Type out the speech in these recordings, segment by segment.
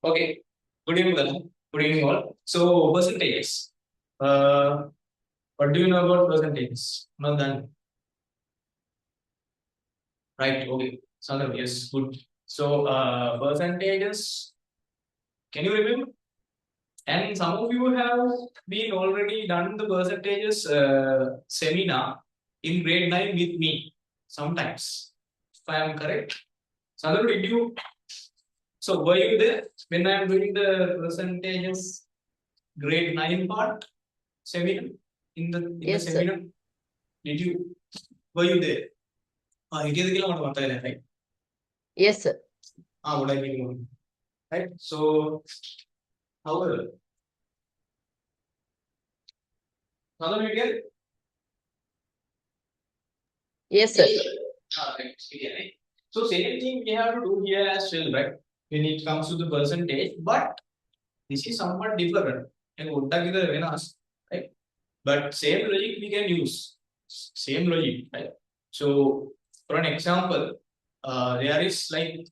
Okay. Good evening, Bala. Good evening, all. So, percentages. What do you know about percentages? Not done. Right. Okay. Sandra, yes. Good. So, percentages. Can you remember? And some of you have been already done the percentages seminar in grade 9 with me sometimes. If I am correct. Sandra, did you? So, were you there when I am doing the percentages grade 9 part seminar? In the Yes, sir. seminar, did you were you there? Right? Yes, sir. What I mean, right? So, however, another video. Yes, sir. Right. So, same thing we have to do here as well, right? When it comes to the percentage, but this is somewhat different. And what are the winners, right? But same logic we can use. Same logic, right? So, for an example, there is like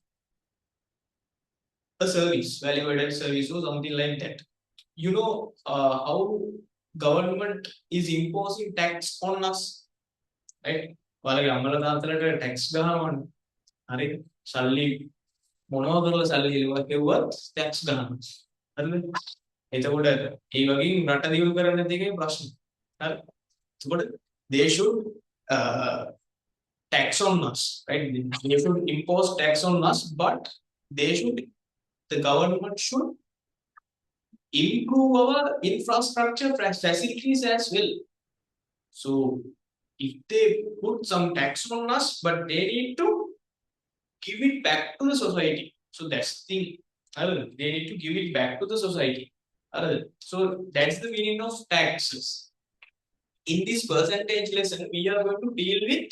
a service, value-added service or something like that. You know how government is imposing tax on us, right? వాళ్ళకి అమ్మల తాతలට tax ගහනවනේ. හරි සල්ලි මොනවා කරලා සල්ලි ඉල්ලුවත් tax ගහනවා. හරිද? එතකොට ඒ වගේ රට දියුණු කරන්න නැති එකේ ප්‍රශ්න. හරි. එතකොට they should uh, tax on us, right? They should impose tax on us, but the government should improve our infrastructure facilities as well. So, if they put some tax on us, but they need to give it back to the society. So, that's the thing. They need to give it back to the society. So, that's the meaning of taxes. In this percentage lesson, we are going to deal with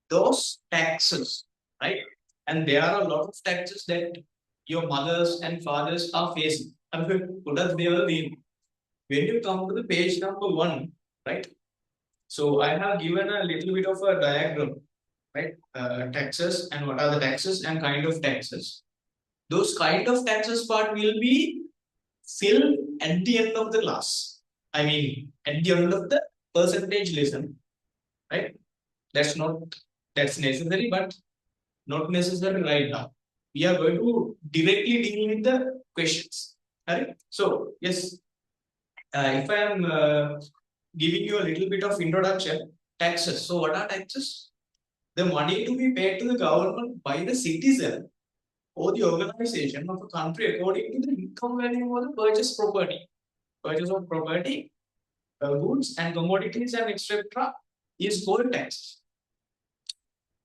those taxes, right? And there are a lot of taxes that your mothers and fathers are facing. What does they all mean? When you come to the page number 1, right? So I have given a little bit of a diagram, right? Taxes and what are the taxes and kind of taxes. Those kind of taxes part will be filled at the end of the class. I mean, at the end of the percentage lesson, right? That's necessary, but not necessary right now. We are going to directly deal with the questions. Right? So, yes, if I am giving you a little bit of introduction, taxes. So, what are taxes? The money to be paid to the government by the citizen or the organization of a country according to the income value of the purchase property. Purchase of property, goods and commodities and etc. is called tax.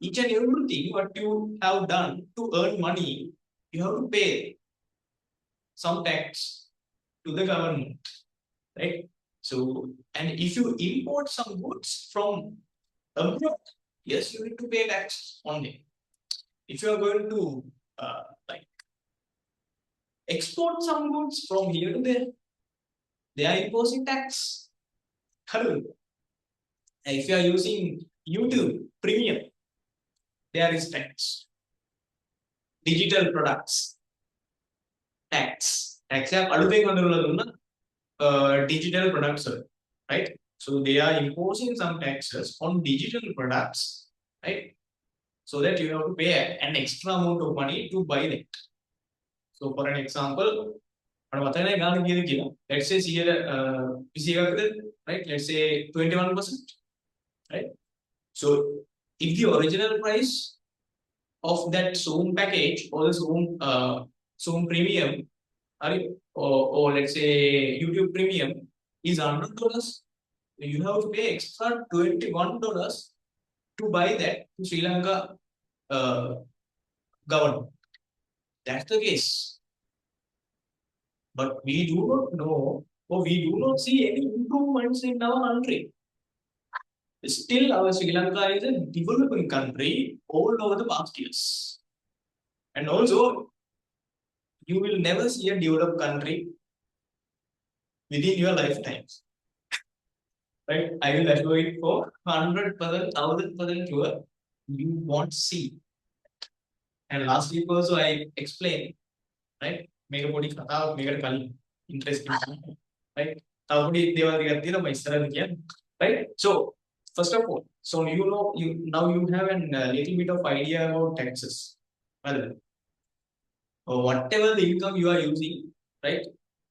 Each and everything what you have done to earn money, you have to pay some tax to the government, right? So, and if you import some goods from abroad, yes, you need to pay tax on them. If you are going to like export some goods from here to there, they are imposing tax. If you are using YouTube Premium, there is tax. Digital products, tax. Tax digital products, right? So they are imposing some taxes on digital products, right? So that you have to pay an extra amount of money to buy that. So for an example, let's say here, right? Let's say 21%, right? So if the original price of that Zoom package or the Zoom Premium, or let's say YouTube Premium is $100, you have to pay extra $21 to buy that to Sri Lanka government. That's the case. But we do not know, or we do not see any improvements in our country. Still, our Sri Lanka is a developing country all over the past years. And also, you will never see a developed country within your lifetime. Right? I will assure it for 100%, 1000% sure you won't see. And last week also I explained, right? මේක පොඩි කතාවක් මේකට කලින් interesting right තව පොඩි දේවල් ටිකක් තියෙනවා මම ඉස්සරහට කියන්නේ right so first of all so you know you now you have a little bit of idea about taxes well or whatever the income you are using right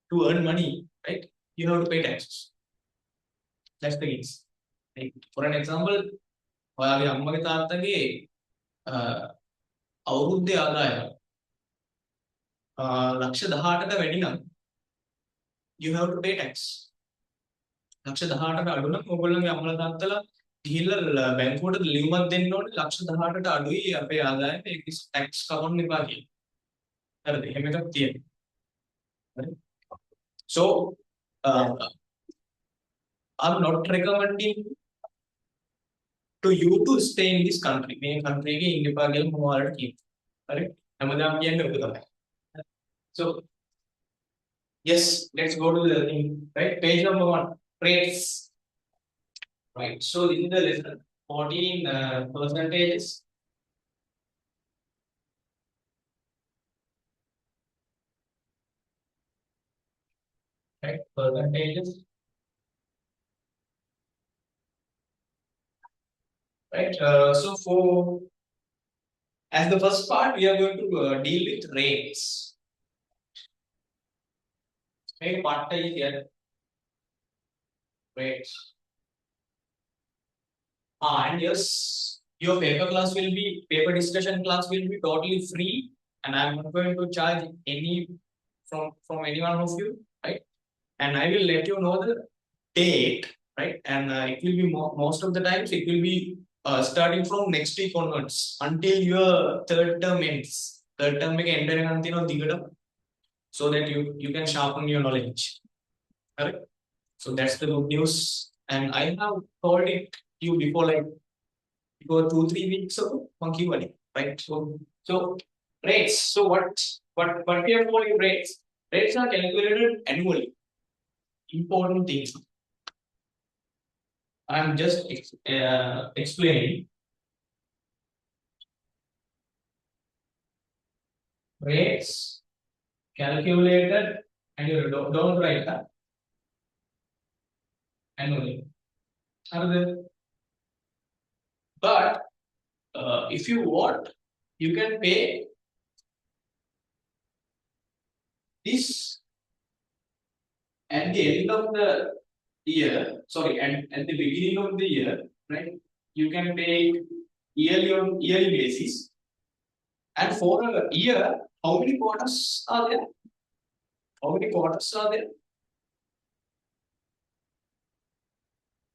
to earn money right you have to pay taxes that's the case right for an example ඔයාගේ අම්මගේ තාත්තගේ අවුරුද්දේ ආදායම ලක්ෂ 18ට වැඩි නම් you have to pay tax ලක්ෂ 18ට අඩු නම් ඔයගොල්ලන්ගේ අම්මලා තාත්තලා ගිහිල්ලා බැංකුවට ලියුමක් දෙන්න ඕනේ ලක්ෂ 18ට අඩුයි අපේ ආදායම ඒක ටැක්ස් කවන්න එපා කියලා. හරිද? එහෙම එකක් තියෙනවා. හරි? So I'm not recommending to you to stay in this country. මේ country එකේ ඉන්න එපා කියලා මම ඔයාලට කියනවා. හරි? හැමදාම කියන්නේ ඔක තමයි. So yes, let's go to the thing, right? Page number 1, rates. Right, so this is the lesson 14 percentages. Right, percentages. Right, so for as the first part, we are going to deal with rates. Okay, part is here. Rates. And yes, your paper discussion class will be totally free, and I'm not going to charge any from any one of you, right? And I will let you know the date, right? And it will be most of the times it will be starting from next week onwards until your third term ends. Third term make enter digada, so that you can sharpen your knowledge, correct? So that's the good news, and I have told it you before, like before 2-3 weeks ago, monkey money, right? So rates. So what we are calling rates? Rates are calculated annually. Important thing. I'm just explaining. Rates calculated, and you don't write that annually. Are there? But if you want, you can pay this at the end of the year. Sorry, at the beginning of the year, right? You can pay yearly on yearly basis. And for a year, how many quarters are there? How many quarters are there?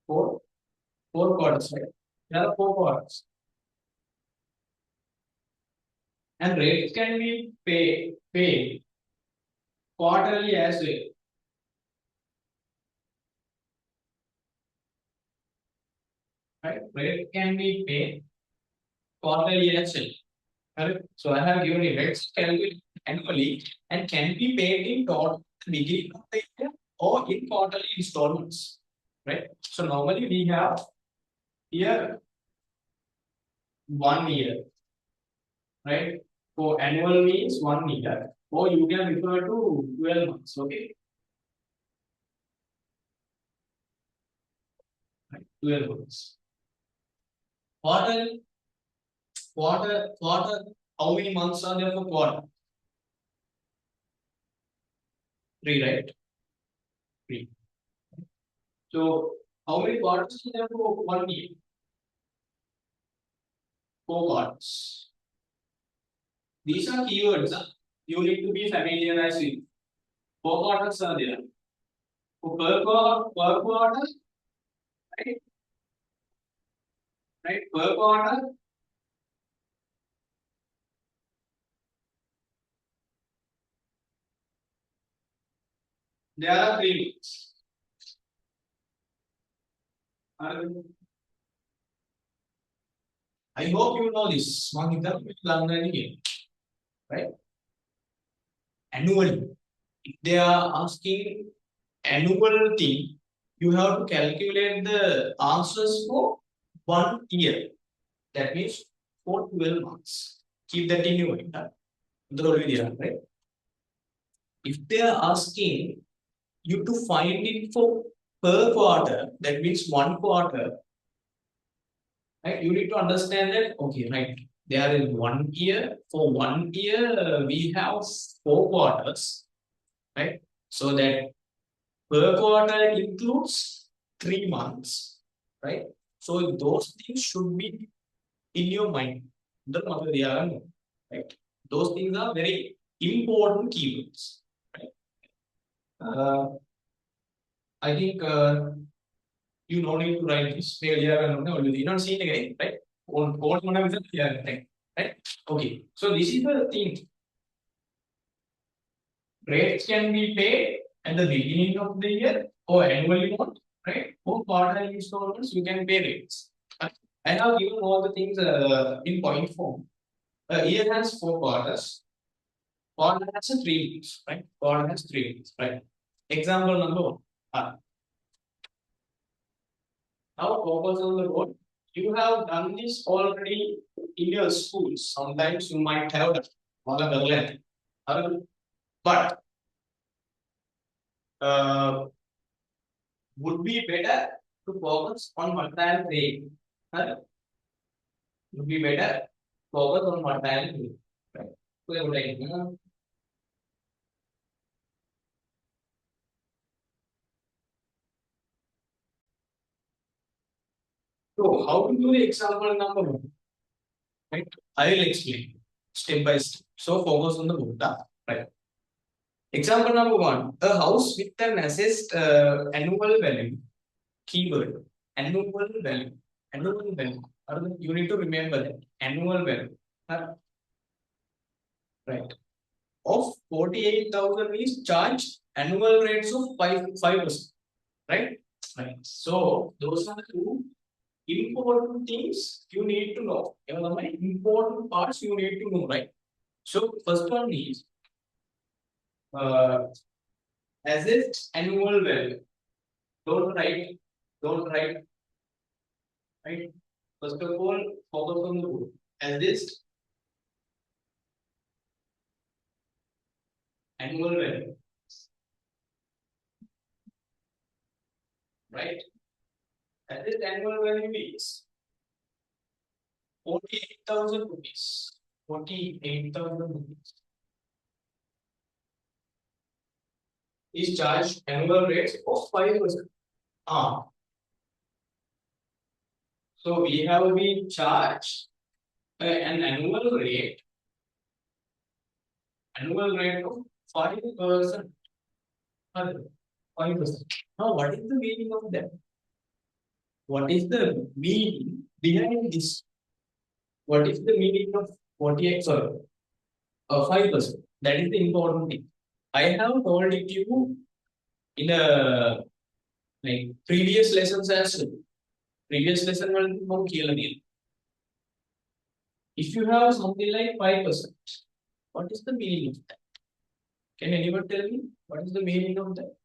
Four quarters, right? There are 4 quarters. And rates can be paid quarterly as well. Right? Rate can be paid quarterly as well. Right? So I have given you rates calculated annually and can be paid in total beginning of the year or in quarterly installments. Right? So normally we have here 1 year. Right? For annual means 1 year, or you can refer to 12 months. Okay. Right? 12 months. Quarter. How many months are there for quarter? 3, right? 3. So how many quarters are there for 1 year? 4 quarters. These are keywords you need to be familiarized with. 4 quarters are there. For per quarter, right? Right? Per quarter, there are 3 months. I hope you know this. Right? Annually. If they are asking annual thing, you have to calculate the answers for 1 year. That means for 12 months. Keep that in your mind. Right? if they are asking you to find it for per quarter, that means one quarter, right? You need to understand that, okay, right? There is 1 year. For 1 year, we have 4 quarters, right? So that per quarter includes 3 months, right? So those things should be in your mind. Right? Those things are very important keywords. Right? I think you don't need to write this. You don't see it again, right? Right? Okay. So this is the thing. Rates can be paid at the beginning of the year or annually, right? For quarterly installments, you can pay rates. I have given all the things in point form. A year has 4 quarters. Quarter has 3 weeks, right? Quarter has 3 weeks, right? Example number 1. Now focus on the board. You have done this already in your schools. Sometimes you might have done. But would be better to focus on fertile rate. Would be better focus on fertile rate. Right? So how to do the example number 1? Right? I will explain step by step. So focus on the Buddha. Right? Example number 1. A house with an assessed annual value. Keyword. Annual value. Annual value. You need to remember that. Annual value. Right. Of 48,000 is charged annual rates of 5%. Right? Right. So those are the 2 important things you need to know. Important parts you need to know, right? So first one is asset annual value. Don't write. Right? First of all, focus on the word. Asset annual value. Right? Asset annual value is 48,000 rupees. 48,000 rupees is charged annual rates of 5%. So we have been charged an annual rate of 5%. 5%. Now, what is the meaning of that? What is the meaning behind this? What is the meaning of 48? Sorry, 5%. That is the important thing. I have told it to you in a previous lessons as well. Previous lesson will be if you have something like 5%, what is the meaning of that? Can anyone tell me what is the meaning of that?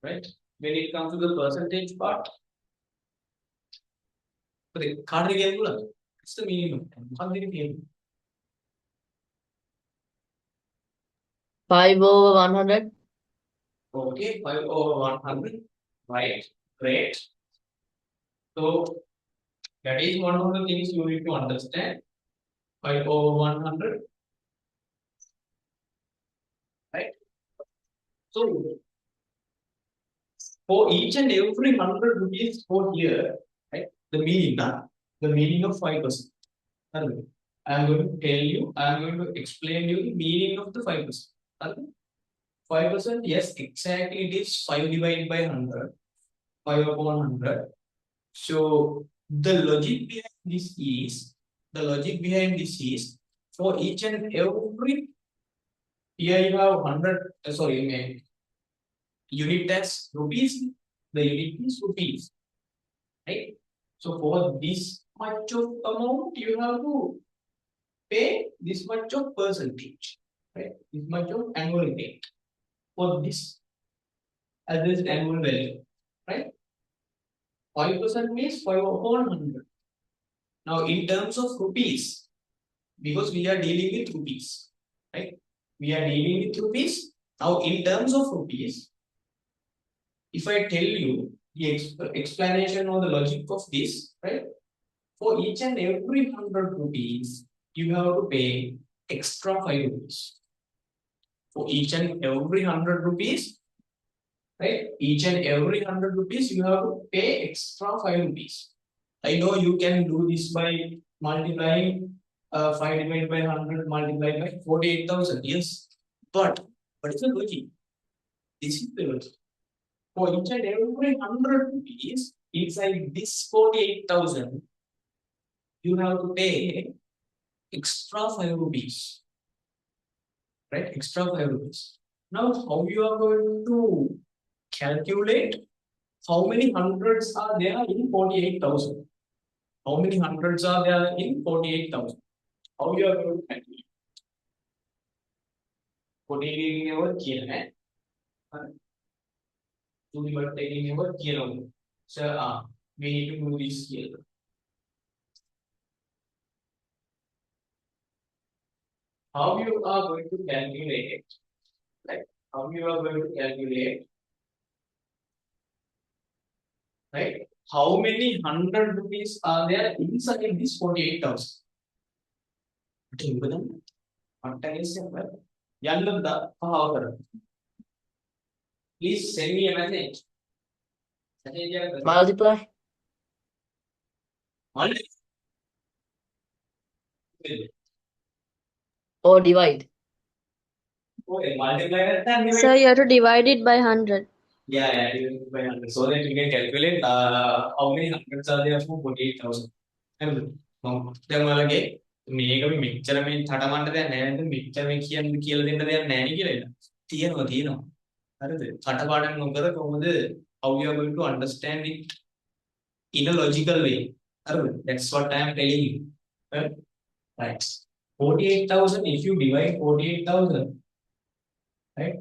Right? When it comes to the percentage part, what's the meaning of that? 5 over 100. Okay, 5 over 100. Right, great. So that is one of the things you need to understand. 5 over 100. Right? So for each and every 100 rupees for here, right? The meaning of 5%. I am going to tell you, I am going to explain you the meaning of the 5%. 5%, yes, exactly it is 5 divided by 100. 5 upon 100. So the logic behind this is for each and every, here you have 100, unit as rupees, the unit is rupees, right? So for this much of amount, you have to pay this much of percentage, right? This much of annual rate for this as this annual value, right? 5% means 5 upon 100. Now in terms of rupees, because we are dealing with rupees, right? We are dealing with rupees. Now, in terms of rupees, if I tell you the explanation or the logic of this, right? For each and every 100 rupees, you have to pay extra 5 rupees. For each and every 100 rupees, right? Each and every 100 rupees, you have to pay extra 5 rupees. I know you can do this by multiplying 5 divided by 100 multiplied by 48,000. Yes. But what is the logic? This is the logic. For each and every 100 rupees, inside this 48,000, you have to pay extra 5 rupees. Right? Extra 5 rupees. Now, how you are going to calculate how many hundreds are there in 48,000? How many hundreds are there in 48,000? How you are going to calculate? 48 over here, but taking over here only. So, we need to do this here. How you are going to calculate? Like how you are going to calculate? Right? How many 100 rupees are there inside this 48,000? Please send me a message. Multiply. Or divide. Okay, multiply that. So you have to divide it by 100. Yeah, divide it by 100. So that you can calculate how many hundreds are there for 48,000. දැන් ඔයාලගේ මේක මෙච්චර මේ තඩමන්න දෙයක් නැහැ නේද? මෙච්චර මේ කියන්නේ කියලා දෙන්න දෙයක් නැහැ නේ කියලා එන්න. තියෙනවා. හරිද? කටපාඩම් නොකර කොහොමද how you are going to understand it in a logical way? හරිද? That's what I am telling you. Right. 48,000, if you divide 48,000, right,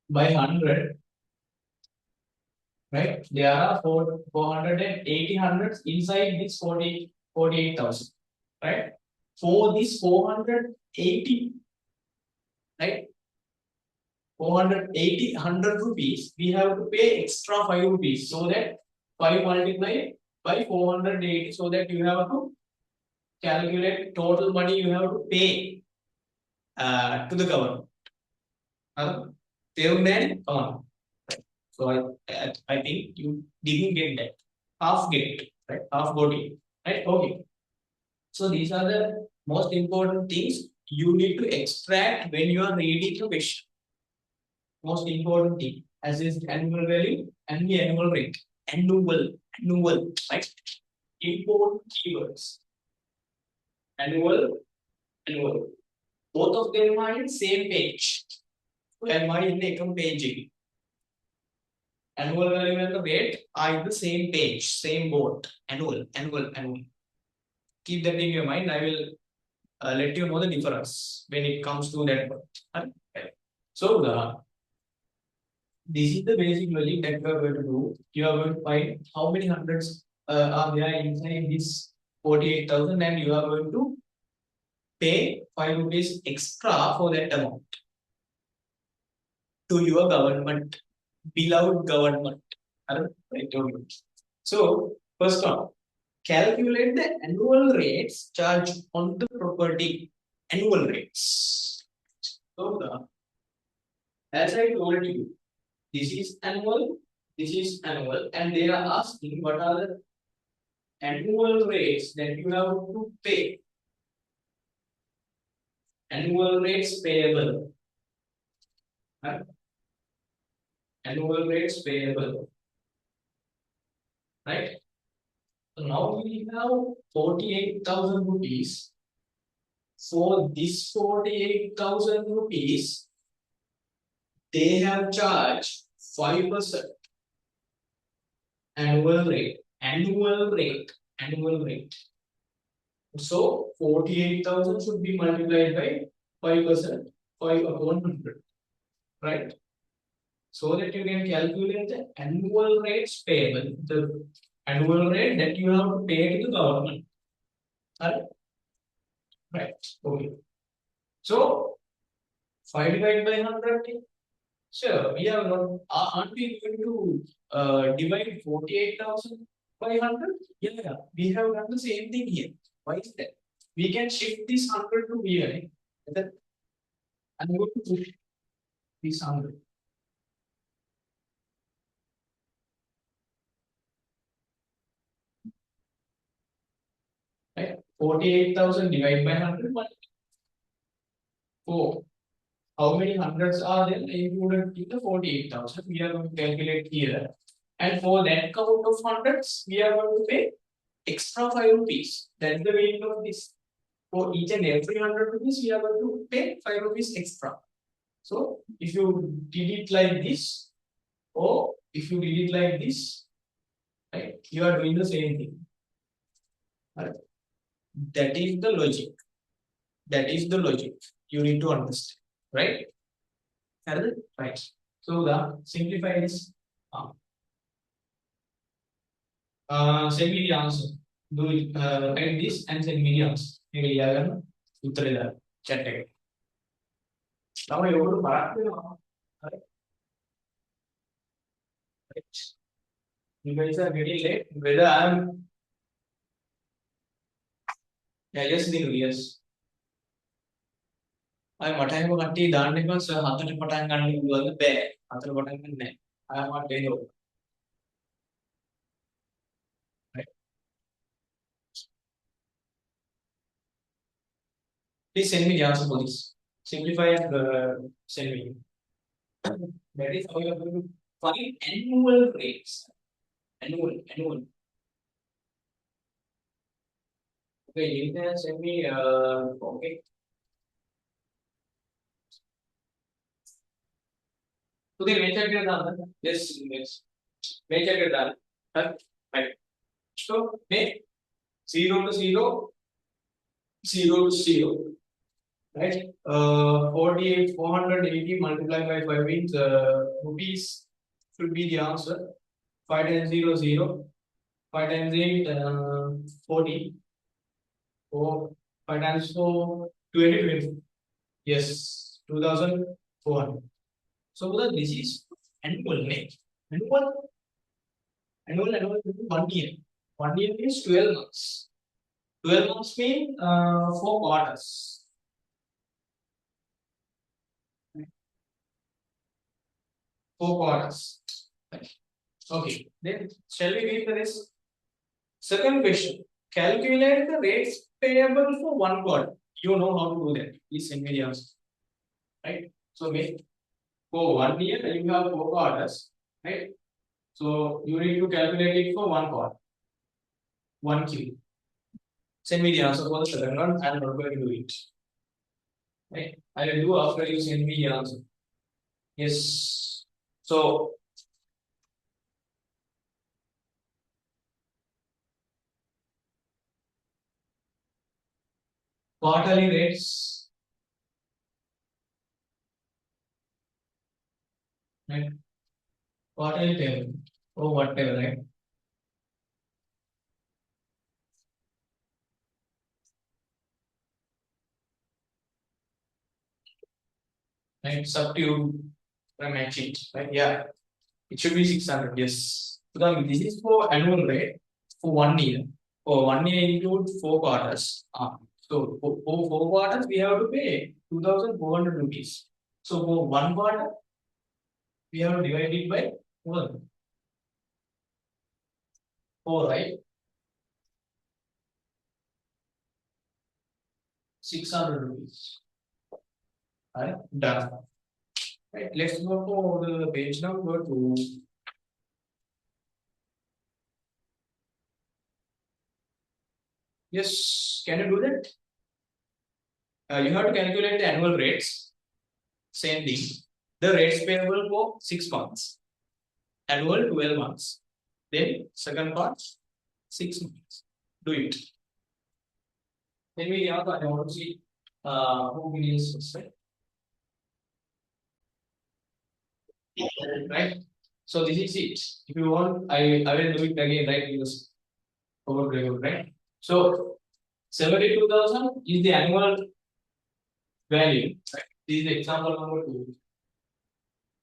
by 100, right, there are 480 hundreds inside this 48,000, right? For this 480, right, 480 100 rupees, we have to pay extra 5 rupees, so that 5 multiplied by 480, so that you have to calculate total money you have to pay to the government. Come on. So I think you didn't get that. Half get it, right? Half got it, right? Okay. So these are the most important things you need to extract when you are reading the question. Most important thing, as is annual value and the annual rate. Annual, right? Important keywords. Annual. Both of them are in same page. And one in the page. Annual value and the rate are in the same page, same board. Annual. Keep that in your mind. I will let you know the difference when it comes to that word. Okay. So this is the basic logic that we are going to do. You are going to find how many hundreds are there inside this 48,000, and you are going to pay 5 rupees extra for that amount to your government, beloved government. I told you. So, first one, calculate the annual rates charged on the property. Annual rates. So, as I told you, this is annual, and they are asking what are the annual rates that you have to pay. Annual rates payable. Right? Annual rates payable. Right? So now we have 48,000 rupees. For this 48,000 rupees, they have charged 5% annual rate. So 48,000 should be multiplied by 5%, 5 upon 100, right? So that you can calculate the annual rates payable, the annual rate that you have to pay to the government. Right? Okay. So 5 divided by 100. Sure, we are not. Aren't we going to divide 48,000 by 100? Yeah, we have done the same thing here. Why is that? We can shift this 100 to here. Right? I'm going to push this 100. Right? 48,000 divided by 100. 4. How many hundreds are there included in the 48,000? We are going to calculate here. And for that count of hundreds, we are going to pay extra 5 rupees. That's the meaning of this. For each and every 100 rupees, we are going to pay 5 rupees extra. So if you did it like this, or if you did it like this, right, you are doing the same thing. Right? That is the logic. That is the logic you need to understand. Right? Right. So the simplify this. Send me the answer. Do it, write this and send me the answer. You will යාගන්න උත්තරේ දාන්න chat එකේ. Now you go to back. Right. You guys are getting late. Whether I'm yes, yes. I මට එහෙම කට්ටිය දාන්න එපා sir හතට පටන් ගන්න කිව්වද බෑ. හතට පටන් ගන්න නෑ. I am not very old. Right. Please send me the answer for this. Simplify and send me. That is how you are going to find annual rates. Annual. Okay, you can send me okay. Okay, measure के दाम yes. Measure के दाम right. So make 0 to 0, 0 to 0. Right? 48, 480 multiplied by 5 means rupees should be the answer. 5 times 0, 0. 5 times 8, 40. 4, 5 times 4, 20. Yes, 2,400. So this is annual, right? Annual 1 year. 1 year means 12 months. 12 months mean 4 quarters. Four quarters. Okay, then shall we read the rest? Second question. Calculate the rates payable for 1 quarter. You know how to do that. Please send me the answer. Right? So make for 1 year you have 4 quarters. Right? So you need to calculate it for 1 quarter. 1 Q. Send me the answer for the second one. I am not going to do it. Right? I will do after you send me the answer. Yes. So quarterly rates, right? Quarterly table or whatever, right? Right, it's up to you. Match it, right? Yeah, it should be 600. Yes. So this is for annual rate for 1 year. For 1 year includes 4 quarters. So for 4 quarters we have to pay 2,400 rupees. So for 1 quarter we have to divide it by 4, right? 600 rupees. Alright, done. Right, let's go for the page number 2. Yes, can you do that? You have to calculate the annual rates. Same thing. The rates payable for 6 months. Annual 12 months. Then second part 6 months. Do it. Then we have I want to see who begins first, right? So this is it. If you want, I will do it again, right? Because right? So 72,000 is the annual value, right? This is example number 2.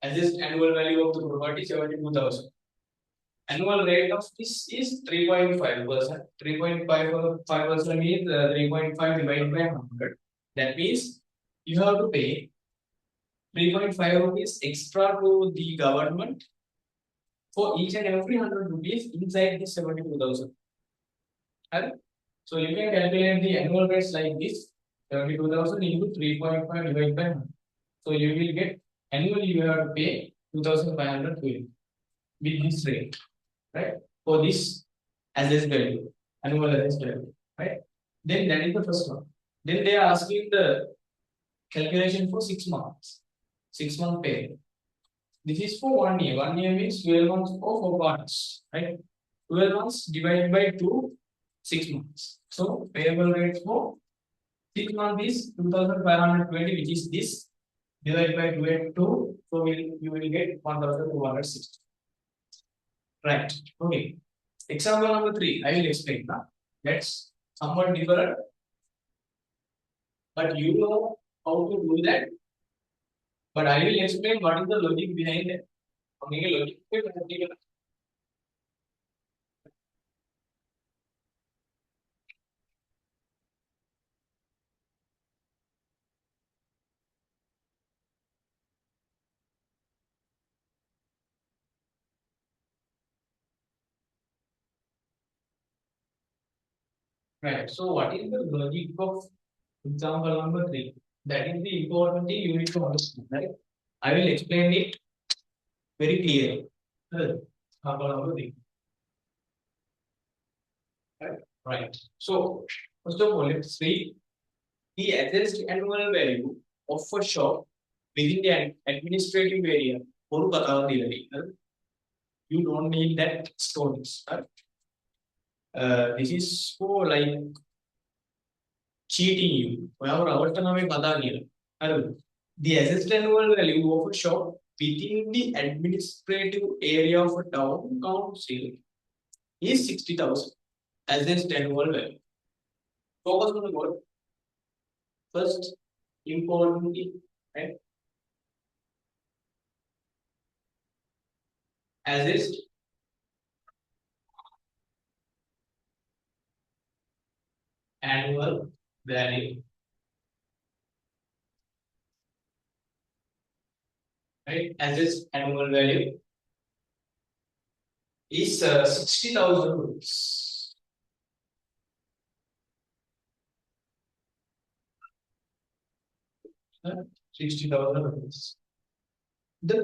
Assessed annual value of the property 72,000. Annual rate of this is 3.5%. 3.5% means 3.5 divided by 100. That means you have to pay 3.5 rupees extra to the government for each and every 100 rupees inside the 72,000. So you can calculate the annual rates like this: 72,000 into 3.5 divided by 100. So you will get annually you have to pay 2,500 with this rate, right? For this assessed value, annual assessed value, right? Then that is the first one. Then they are asking the calculation for 6 months, 6-month pay. This is for 1 year. 1 year means 12 months for 4 months, right? 12 months divided by 2, 6 months. So payable rate for 6 months is 2,520, which is this, divided by 2 and 2. So you will get 1,260. Right. Okay. Example number 3. I will explain now. That's somewhat different, but you know how to do that. But I will explain what is the logic behind it. Right. So what is the logic of example number 3? That is the important thing you need to understand, right? I will explain it very clearly. Example number 3. Right. So first of all, let's see the assessed annual value of a shop within the administrative area. You don't need that stories. Right? This is for like cheating you. The assessed annual value of a shop within the administrative area of a town council is 60,000 assessed annual value. Focus on the word. First, importantly, right? Assessed annual value. Right? Assessed annual value is 60,000 rupees. Huh? 60,000 rupees. The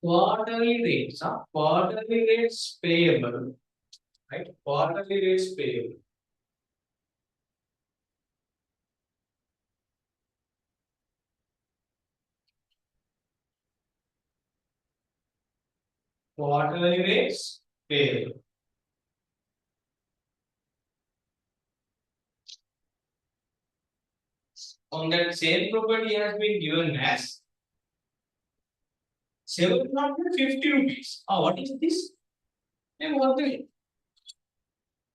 quarterly rates, quarterly rates payable, right? Quarterly rates payable. Quarterly rates payable. On that same property has been given as 750 rupees. What is this?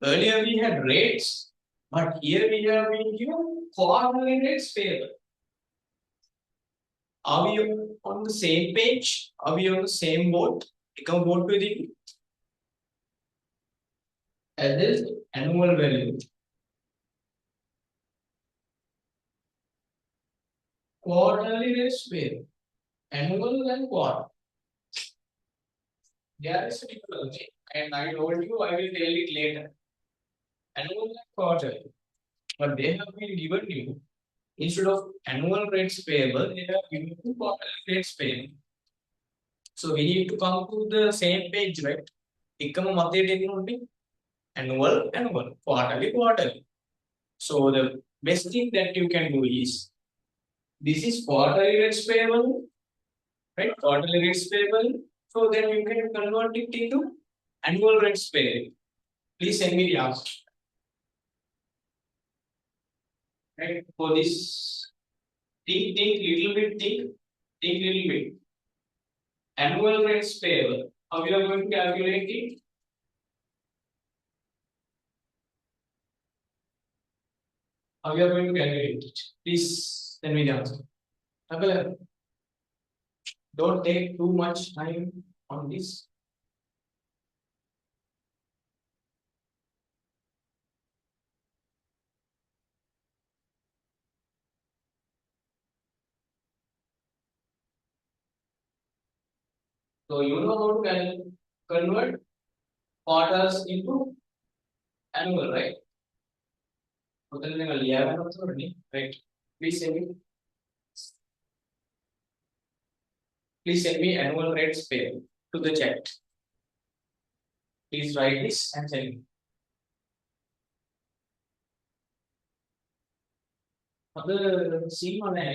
Earlier we had rates, but here we have been given quarterly rates payable. Are we on the same page? Are we on the same boat? Become boat with it. As this annual value. Quarterly rates payable. Annual and quarter. There is a difference, and I told you I will tell it later. Annual and quarterly. But they have been given you, instead of annual rates payable, they have given you quarterly rates payable. So we need to come to the same page, right? Annual, quarterly. So the best thing that you can do is, this is quarterly rates payable, right? Quarterly rates payable. So then you can convert it into annual rates payable. Please send me the answer. Right? For this, think little bit. Annual rates payable. How you are going to calculate it? How you are going to calculate it? Please send me the answer. Don't take too much time on this. So you know how to convert quarters into annual, right? Right. Please send me. Please send me annual rates payable to the chat. Please write this and send me. അത് സീമാണ്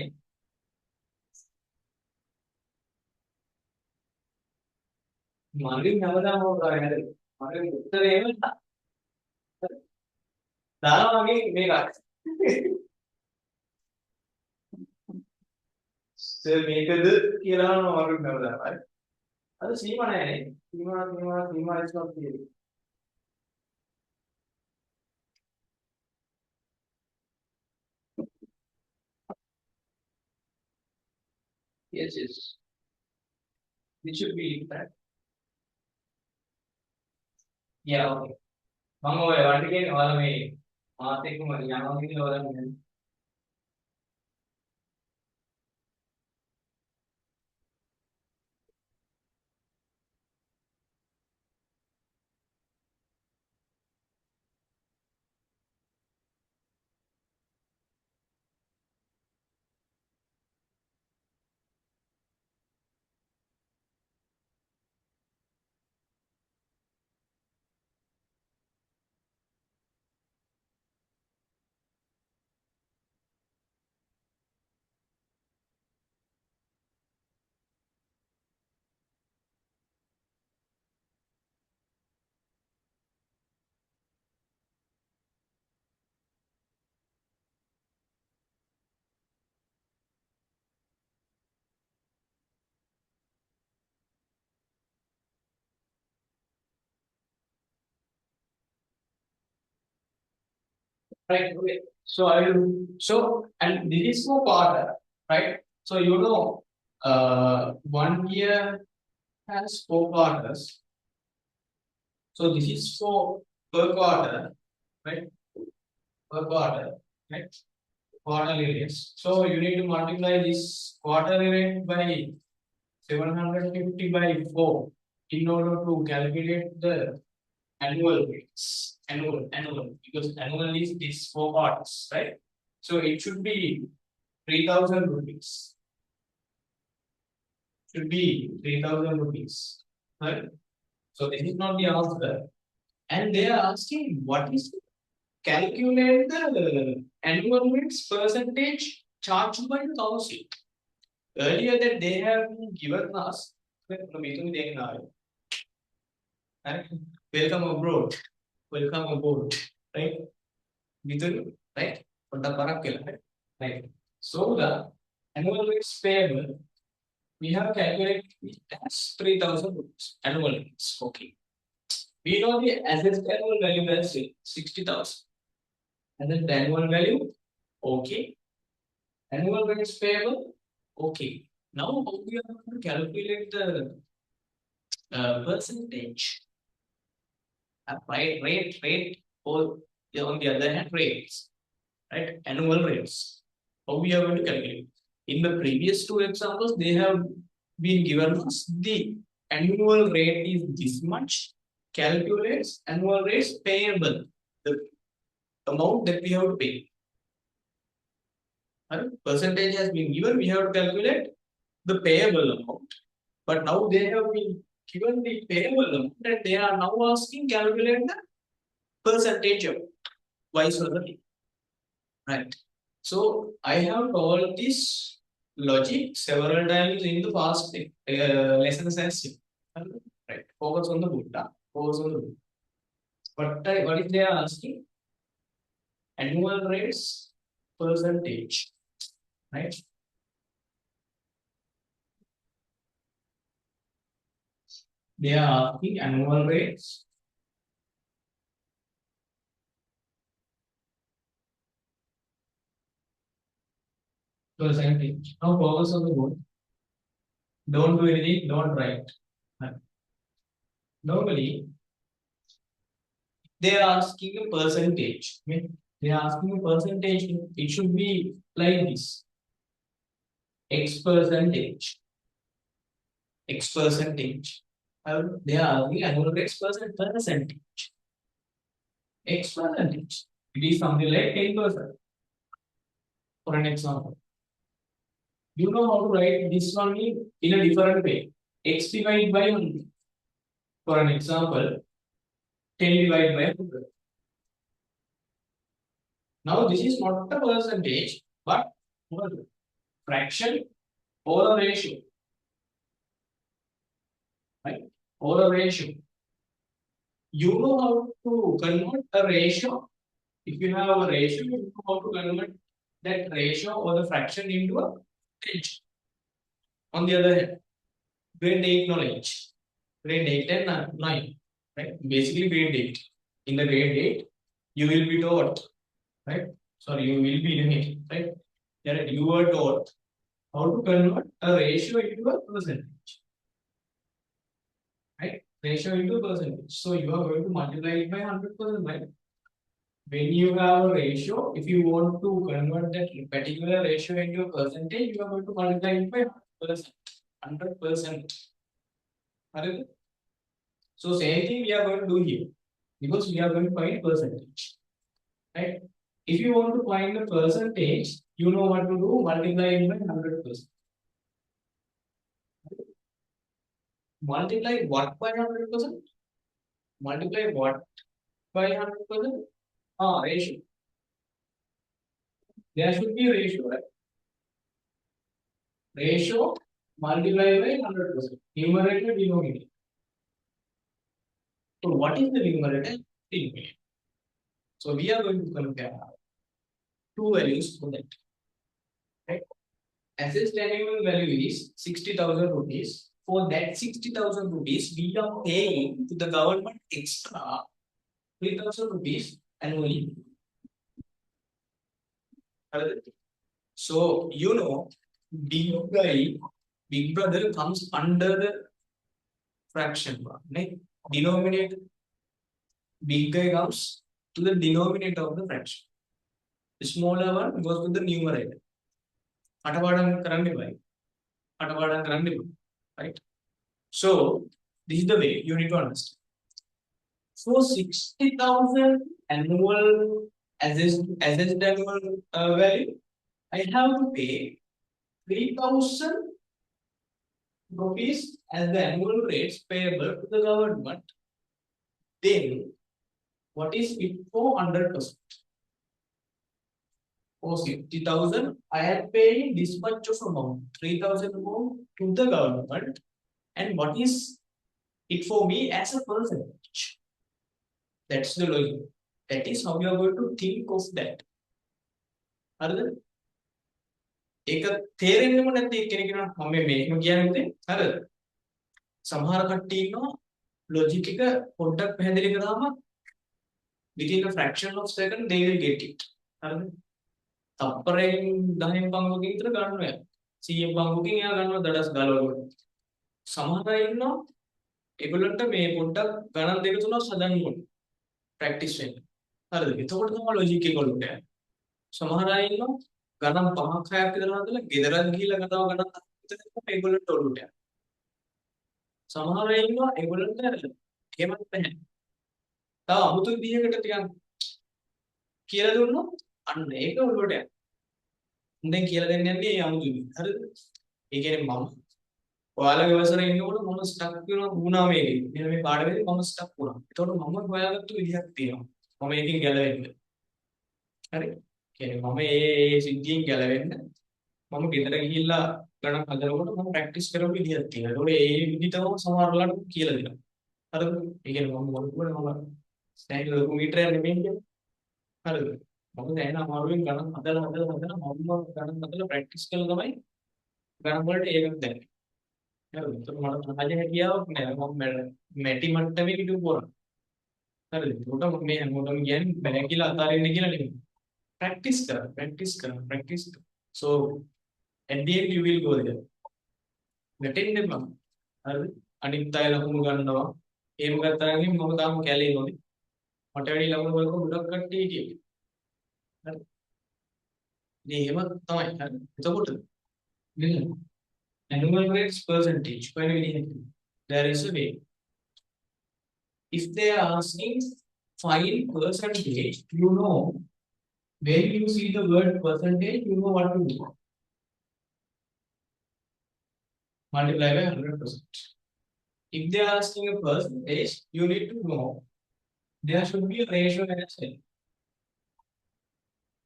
මගින් නවදාම කරන්නේ මගේ උත්තරේ එහෙම දානවා වගේ මේක මේකද කියලා මගින් නවදාම හරි අද සීමා නැහැ සීමා is not clear. Yes. It should be that. Yeah, okay. මම ඔය වන්ට කියන්නේ ඔයාලා මේ මාත් එක්කම යනවා කියලා ඔයාලා right. Okay. So I will. So and this is for quarter, right? So you know, 1 year has 4 quarters. So this is for per quarter, right? Per quarter, right? Quarterly rates. So you need to multiply this quarterly rate by 750 by 4 in order to calculate the annual rates. Annual, because annual is these 4 quarters, right? So it should be 3,000 rupees. Should be 3,000 rupees, right? So this is not the answer. And they are asking what is calculate the annual rates percentage charged by the council. Earlier that they have given us welcome abroad, right? Right? Right. So the annual rates payable we have calculated it as 3,000 rupees annual rates. Okay. We know the asset annual value as 60,000. And then the annual value, okay. Annual rates payable, okay. Now how we are going to calculate the percentage? Rate, or on the other hand, rates, right? Annual rates. How we are going to calculate? In the previous 2 examples, they have been given us the annual rate is this much, calculates annual rates payable, the amount that we have to pay. Percentage has been given, we have to calculate the payable amount. But now they have been given the payable amount and they are now asking calculate the percentage of vice versa. Right. So I have told this logic several times in the past lessons and right. Focus on the Buddha. Focus on the Buddha. What is they are asking? Annual rates percentage, right? They are asking annual rates percentage. Now focus on the board. Don't do anything, don't write. Normally, they are asking a percentage. Okay? They are asking a percentage. It should be like this. X percentage. X percentage. They are asking annual X percentage. X percentage. It is something like 10%. For an example. You know how to write this one in a different way. X divided by 100. For an example, 10 divided by 100. Now this is not a percentage, but a fraction or a ratio. Right? Or a ratio. You know how to convert a ratio. If you have a ratio, you know how to convert that ratio or the fraction into a percentage. On the other hand, grade 8 knowledge. Grade 8 and 9. Right? Basically grade 8. In the grade 8, you will be taught, right? Sorry, you will be learning, right? That you were taught how to convert a ratio into a percentage. Right? Ratio into percentage. So you are going to multiply it by 100%, right? When you have a ratio, if you want to convert that particular ratio into a percentage, you are going to multiply it by 100%. So same thing we are going to do here, because we are going to find percentage. Right? If you want to find the percentage, you know what to do, multiply it by 100%. Multiply what by 100%? Multiply what by 100%? Ratio. There should be a ratio, right? Ratio multiplied by 100%. Numerator, denominator. So what is the numerator? Denominator. So we are going to compare two values for that. Right? Assessed annual value is 60,000 rupees. For that 60,000 rupees, we are paying to the government extra 3,000 rupees annually. So, you know, big brother comes under the fraction, right? Denominator, big guy comes to the denominator of the fraction. The smaller one goes to the numerator. Right? So, this is the way you need to understand. So, 60,000 annual assessed annual value, I have to pay 3,000 rupees as the annual rates payable to the government. Then, what is it for 100%? For 60,000, I am paying this much of amount, 3,000 amount to the government. And what is it for me as a percentage? That's the logic. That is how you are going to think of that. හරිද? ඒක තේරෙන්නේම නැති කෙනෙකුට මම මේකම කියන්නේ හරිද? සමහර කට්ටිය ඉන්නවා logic එක පොඩ්ඩක් පැහැදිලි කරාම within a fraction of second they will get it. හරිද? තප්පරයෙන් 10 පංගුවකින් විතර ගන්නවා. 100 පංගුවකින් එයා ගන්නවා දඩස් ගාලවල. සමහර අය ඉන්නවා ඒගොල්ලන්ට මේ පොඩ්ඩක් ගණන් දෙක තුනක් හදන්න ඕනේ. ප්‍රැක්ටිස් වෙන්න. හරිද? එතකොට තමයි logic එක ඔලුවට යන්නේ. සමහර අය ඉන්නවා ගණන් 5ක් 6ක් විතර හදලා ගෙදරක් ගිහිල්ලා ගණන් විතර ඒගොල්ලන්ට ඔලුවට යනවා. සමහර අය ඉන්නවා ඒගොල්ලන්ට එහෙමත් නැහැ. තව අමුතු විදිහකට ටිකක් කියලා දුන්නොත් අන්න ඒක ඔලුවට යනවා. දැන් කියලා දෙන්න යන්නේ මේ අමුතු විදිහ. හරිද? ඒ කියන්නේ මම ඔයාලගේ වසරේ ඉන්නකොට මම ස්ටක් වෙනවා වුණා මේකේ. මෙන්න මේ පාඩමේදී මම ස්ටක් වුණා. ඒතකොට මම හොයාගත්තු විදිහක් තියෙනවා. මම ඒකෙන් ගැලවෙන්න. හරි? කියන්නේ මම ඒ සිද්ධියෙන් ගැලවෙන්න මම ගෙදර ගිහිල්ලා ගණන් හදනකොට මම ප්‍රැක්ටිස් කරපු විදිහක් තියෙනවා. ඒතකොට ඒ විදිහටම සමහරවල්ලාට කියලා දෙනවා. හරිද? ඒ කියන්නේ මම මොකද මම ස්ටෑන්ඩ් ලොකෝමීටරයක් නෙමෙයි කියන්නේ. හරිද? මම දැන් අමාරුවෙන් ගණන් හදලා මම ගණන් හදලා ප්‍රැක්ටිස් කළා තමයි ගණන් වලට ඒකක් දැනෙන්නේ. හරිද? ඒතකොට මට සහජ හැකියාවක් නෑ. මම මැටි මට්ටමේ හිටපු පොරක්. හරිද? ඒකට මේ හැමෝටම කියන්නේ බෑ කියලා අතාරින්න කියලා නෙමෙයි. Practice kar. So At the end, you will go there. Getting them up. Anita Lakumuganda, Emgatang, Mogam Kali, whatever level will go to cut the Hema Toy. It's a good. Listen, annual rates percentage. There is a way. If they are asking find percentage, you know, when you see the word percentage, you know what to do. Multiply by 100%. If they are asking a percentage, you need to know there should be a ratio as well.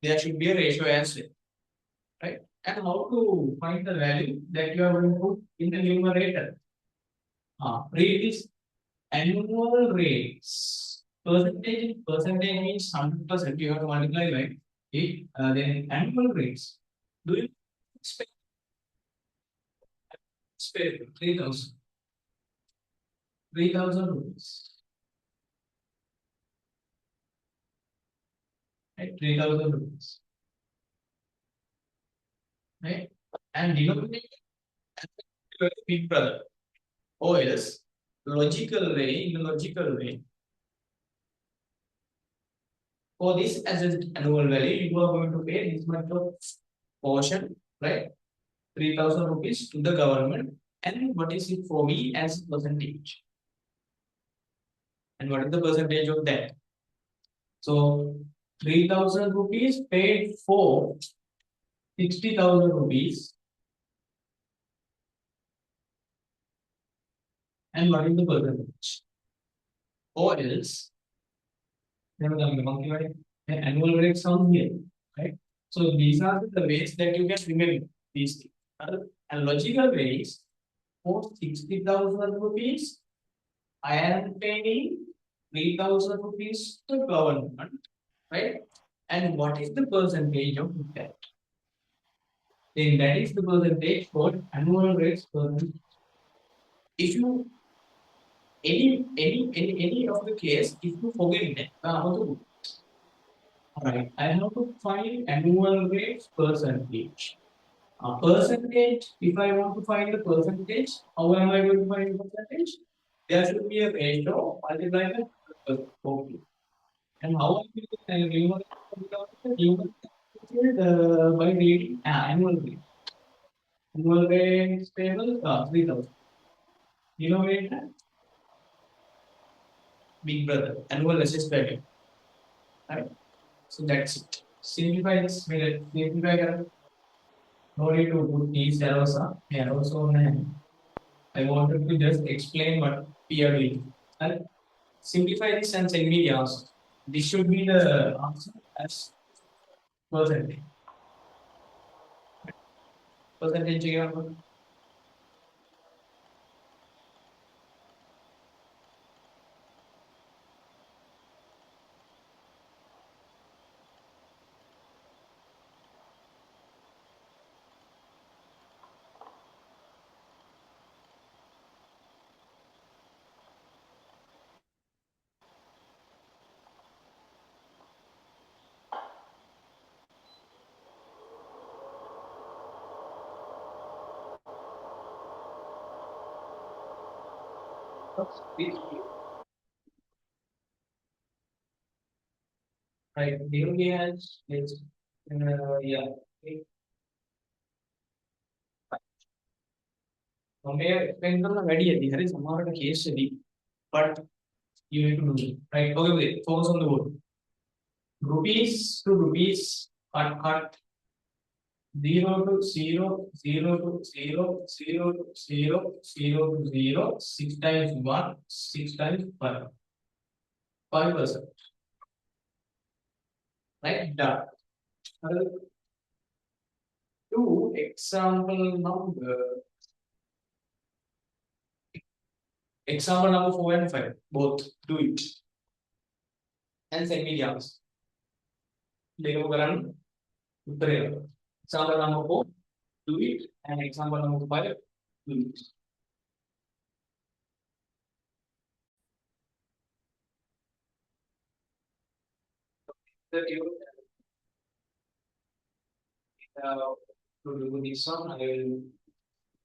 There should be a ratio as well, right? And how to find the value that you are going to put in the numerator? Read this annual rates. Percentage means 100%. You have to multiply by it. Then annual rates. Do you expect 3,000? 3,000 rupees. Right? 3,000 rupees. Right? And denominator big brother. Oh yes. Logical way, in a logical way. For this as an annual value, you are going to pay this much of portion, right? 3,000 rupees to the government. And what is it for me as a percentage? And what is the percentage of that? So 3,000 rupees paid for 60,000 rupees. And what is the percentage? Or else, the annual rate sound here, right? So these are the ways that you can remember these things. And logical ways for 60,000 rupees, I am paying 3,000 rupees to government, right? And what is the percentage of that? Then that is the percentage for annual rates percentage. If you any of the case, if you forget that, how to do? Alright, I have to find annual rates percentage. Percentage, if I want to find the percentage, how am I going to find the percentage? There should be a ratio multiplied by 40. And how am I going to by reading annual rate. Annual rate table 3,000. You know where big brother, annual assessed value. Right? So that's it. Simplify this. Simplify. No need to put these arrows. Arrows on. I wanted to just explain what we are doing. I'll simplify this and send me the answer. This should be the answer as percentage. Percentage here. Right. Theory has is yeah. Explain the very there is a case study, but you need to do it. Right. Okay. Focus on the word. Rupees to rupees. Cut. 0 to 0, 0 to 0, 0 to 0, 0 to 0, 6 times 1, 6 times 5. 5%. Right? Done. Two example number. Example number 4 and 5. Both. Do it. And send me the answer. Example number 4. Do it. And example number 5. Do it. to do this one. I will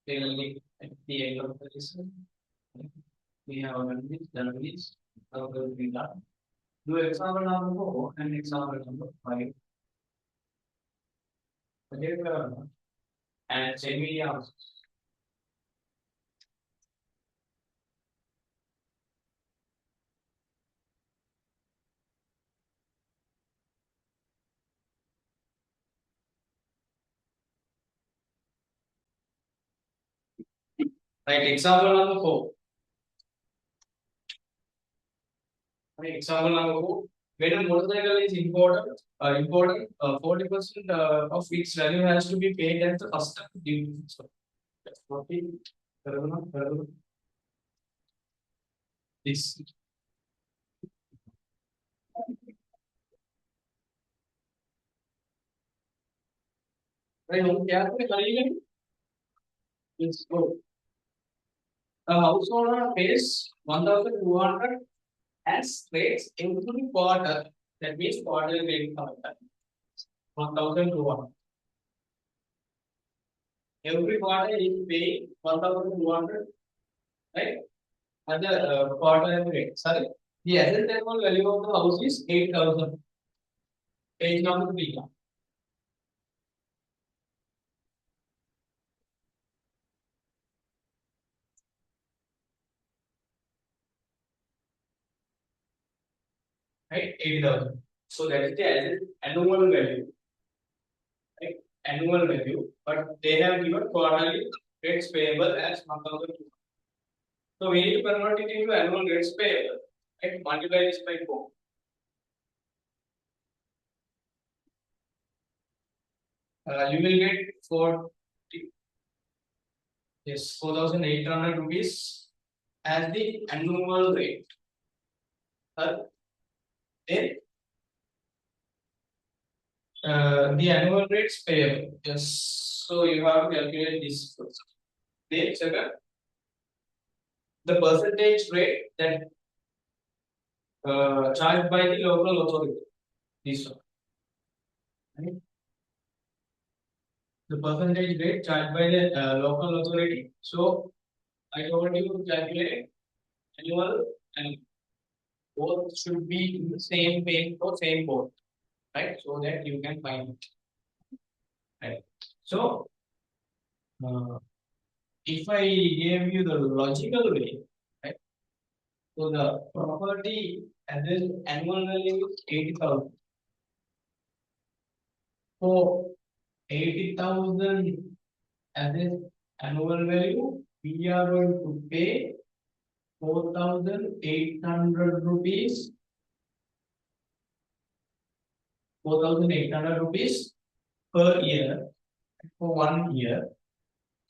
tell it at the end of the lesson. We have done this. How will be done? Do example number 4 and example number 5. And send me the answers. Right, example number 4. Right, example number 4. When a motorcycle is imported, 40% of its value has to be paid as the custom duty. So that's 40. This. Right, let's go. A householder pays 1,200 as rates every quarter. That means quarterly rate 1,200. Every quarter is paying 1,200, right? At the quarterly rate. Sorry. The asset annual value of the house is 8,000. Page number 3. Right? 8,000. So that is the asset annual value. Right? Annual value. But they have given quarterly rates payable as 1,200. So we need to convert it into annual rates payable. Right? Multiply this by 4. You will get 4,800 rupees as the annual rate. Then the annual rates payable. Yes. So you have to calculate this first. Then second, the percentage rate that charged by the local authority. This one. Right? The percentage rate charged by the local authority. So I told you to calculate annual and both should be in the same page or same board, right? So that you can find it. Right. So if I gave you the logical way, right? So the property and then annual value is 80,000. So 80,000 as an annual value, we are going to pay 4,800 rupees. 4,800 rupees per year for 1 year.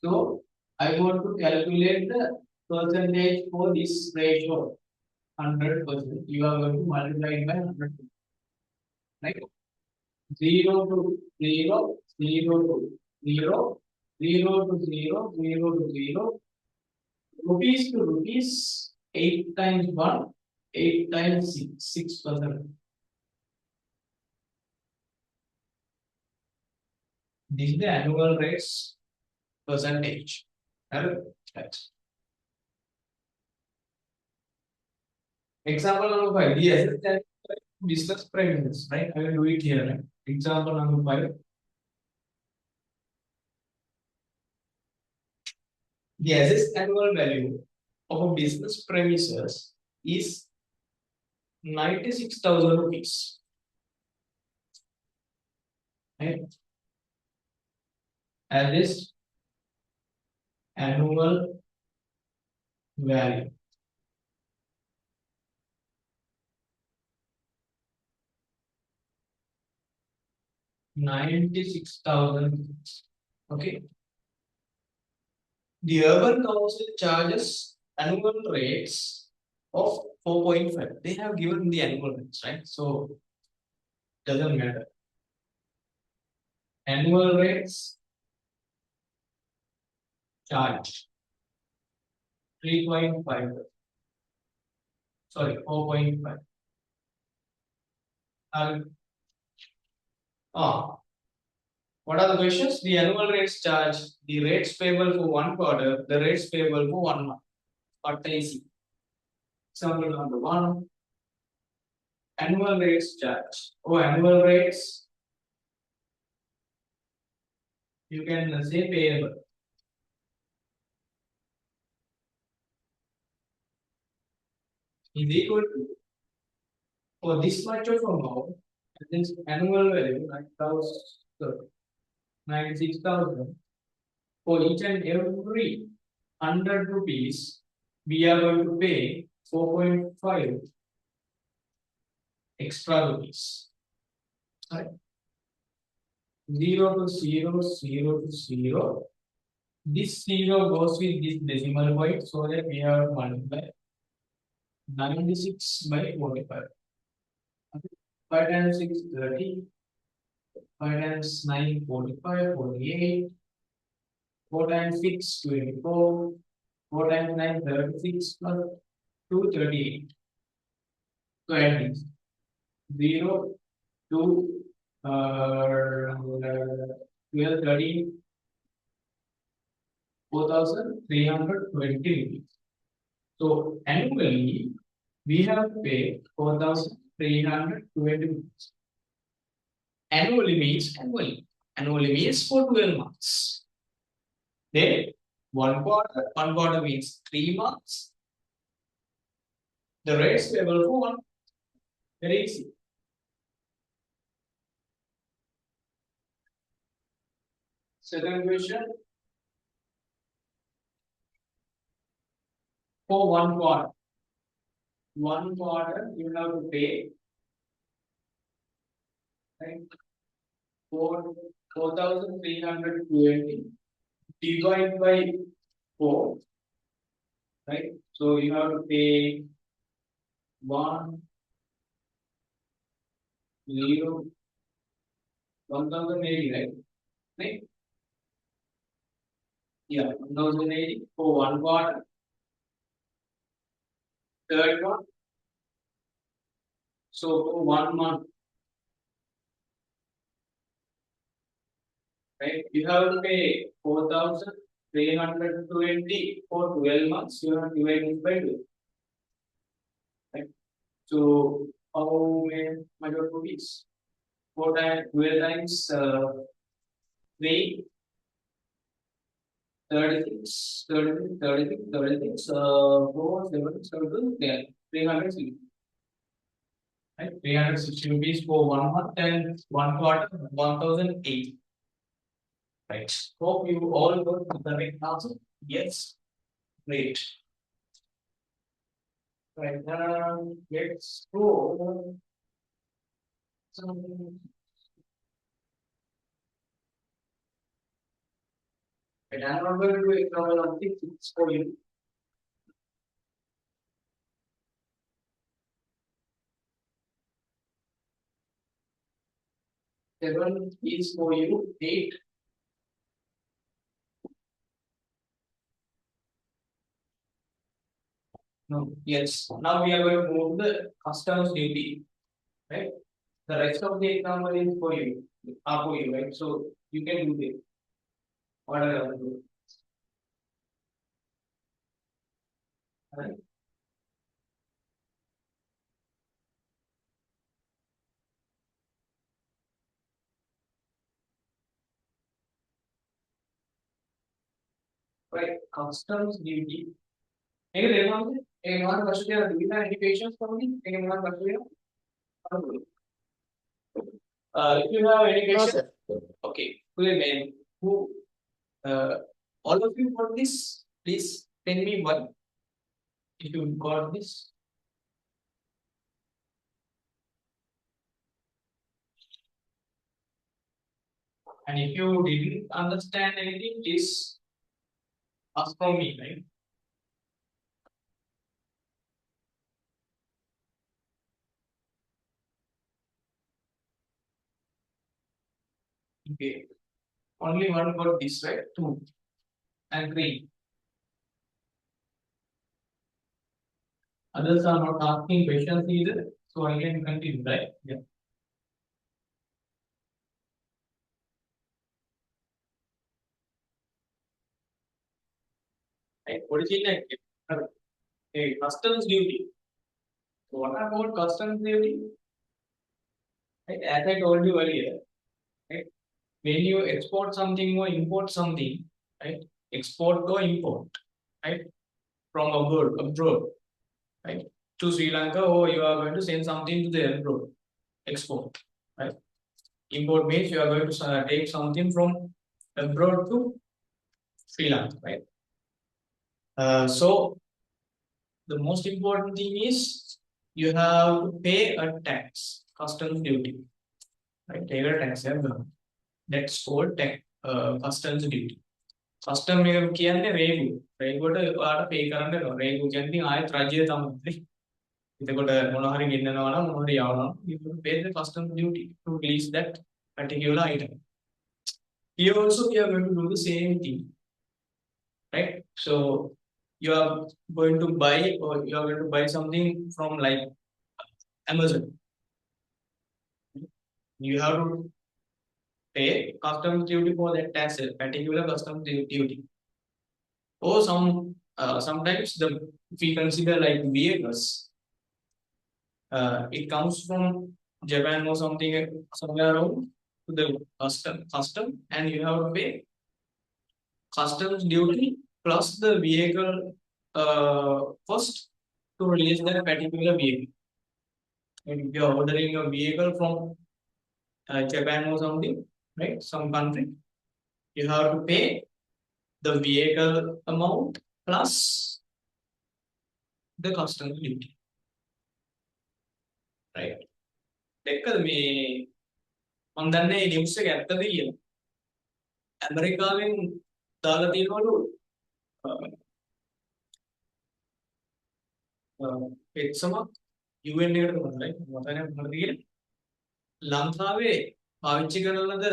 So I want to calculate the percentage for this ratio. 100%. You are going to multiply it by 100%. Right? 0 to 0, 0 to 0, 0 to 0, 0 to 0, rupees to rupees, 8 times 1, 8 times 6, 6%. This is the annual rates percentage. Right. Example number 5. The asset business premises, right? I will do it here. Right? Example number 5. The assessed annual value of a business premises is 96,000 rupees. Right? Assessed annual value. $96,000. Okay. The urban council charges annual rates of 4.5. They have given the annual rates, right? So doesn't matter. Annual rates charged 3.5. Sorry, 4.5. What are the questions? The annual rates charged, the rates payable for 1 quarter, the rates payable for 1 month. What is it? Example number 1. Annual rates charged. Oh, annual rates. You can say payable. Is equal to, for this much of amount, this annual value 96,000. For each and every 100 rupees, we are going to pay 4.5 extra rupees. Right? 0 to 0, 0 to 0. This 0 goes with this decimal point, so that we have multiplied 96 by 45. 5 times 6, 30. 5 times 9, 45, 48. 4 times 6, 24. 4 times 9, 36 plus 2, 38. So add this 0, 2, 12, 13, 4,320 rupees. So annually, we have paid 4,320 rupees. Annually means annually. Annually means for 12 months. Then 1 quarter. 1 quarter means 3 months. The rates payable for 1. Very easy. Second question. For 1 quarter. 1 quarter you have to pay, right? 4,320 divided by 4, right? So you have to pay 1, 0, 1,080, right? Right? Yeah, 1,080 for 1 quarter. Third one. So for 1 month, right? You have to pay 4,320 for 12 months. You have to divide it by 2. Right? So how much of rupees? 4 times 12 times 3, 36, 36, 36, 36, 4, 7, 7, 10, 360. Right? 360 rupees for 1 month and 1 quarter, 1,008. Right. Hope you all got the correct answer. Yes. Great. Right. Let's go. Right. I'm not going to do a couple of things for you. Seven is for you. 8. No. Yes. Now we are going to move the customs duty. Right. The rest of the example is for you. For you, right? So you can do this. What are you do? Right. Right. Customs duty. Anyone question? Do you have any questions for me? Anyone question? If you have any No, question, sir. okay. Who all of you got this? Please tell me one. If you got this. And if you didn't understand anything, please ask from me, right? Okay. Only one got this, right? 2 and 3. Others are not asking questions either, so I can continue, right? Yeah. right? Original customs duty. So what about customs duty? Right? As I told you earlier, right? When you export something or import something, right? Export or import, right? From abroad, right? To Sri Lanka, or you are going to send something to the abroad, export, right? Import means you are going to take something from abroad to Sri Lanka, right? So the most important thing is you have to pay a tax, customs duty, right? Take a tax, that's called tax, customs duty. Custom එක කියන්නේ රේගු. රේගුවට ඔයාලට pay කරන්න වෙනවා. රේගු කියන්නේ ආයෙත් රජය තමයි. එතකොට මොන හරි ගෙන්නනවා නම් මොන හරි යවනවා නම් you have to pay the customs duty to release that particular item. Here also we are going to do the same thing, right? So you are going to buy or you are going to buy something from like Amazon. You have to pay customs duty for that tax, particular customs duty. Or sometimes if we consider like vehicles, it comes from Japan or something somewhere around to the custom, and you have to pay customs duty plus the vehicle first to release that particular vehicle. And if you are ordering a vehicle from Japan or something, right, some country, you have to pay the vehicle amount plus the customs duty, right? දෙකද මේ මම දන්නේ news එක ඇත්තද කියලා. ඇමරිකාවෙන් දාලා තියෙනවලු එක්සමක් UN එකට මොනවද මතන්නේ මොනවද කියලා. ලංකාවේ පාවිච්චි කරන ලද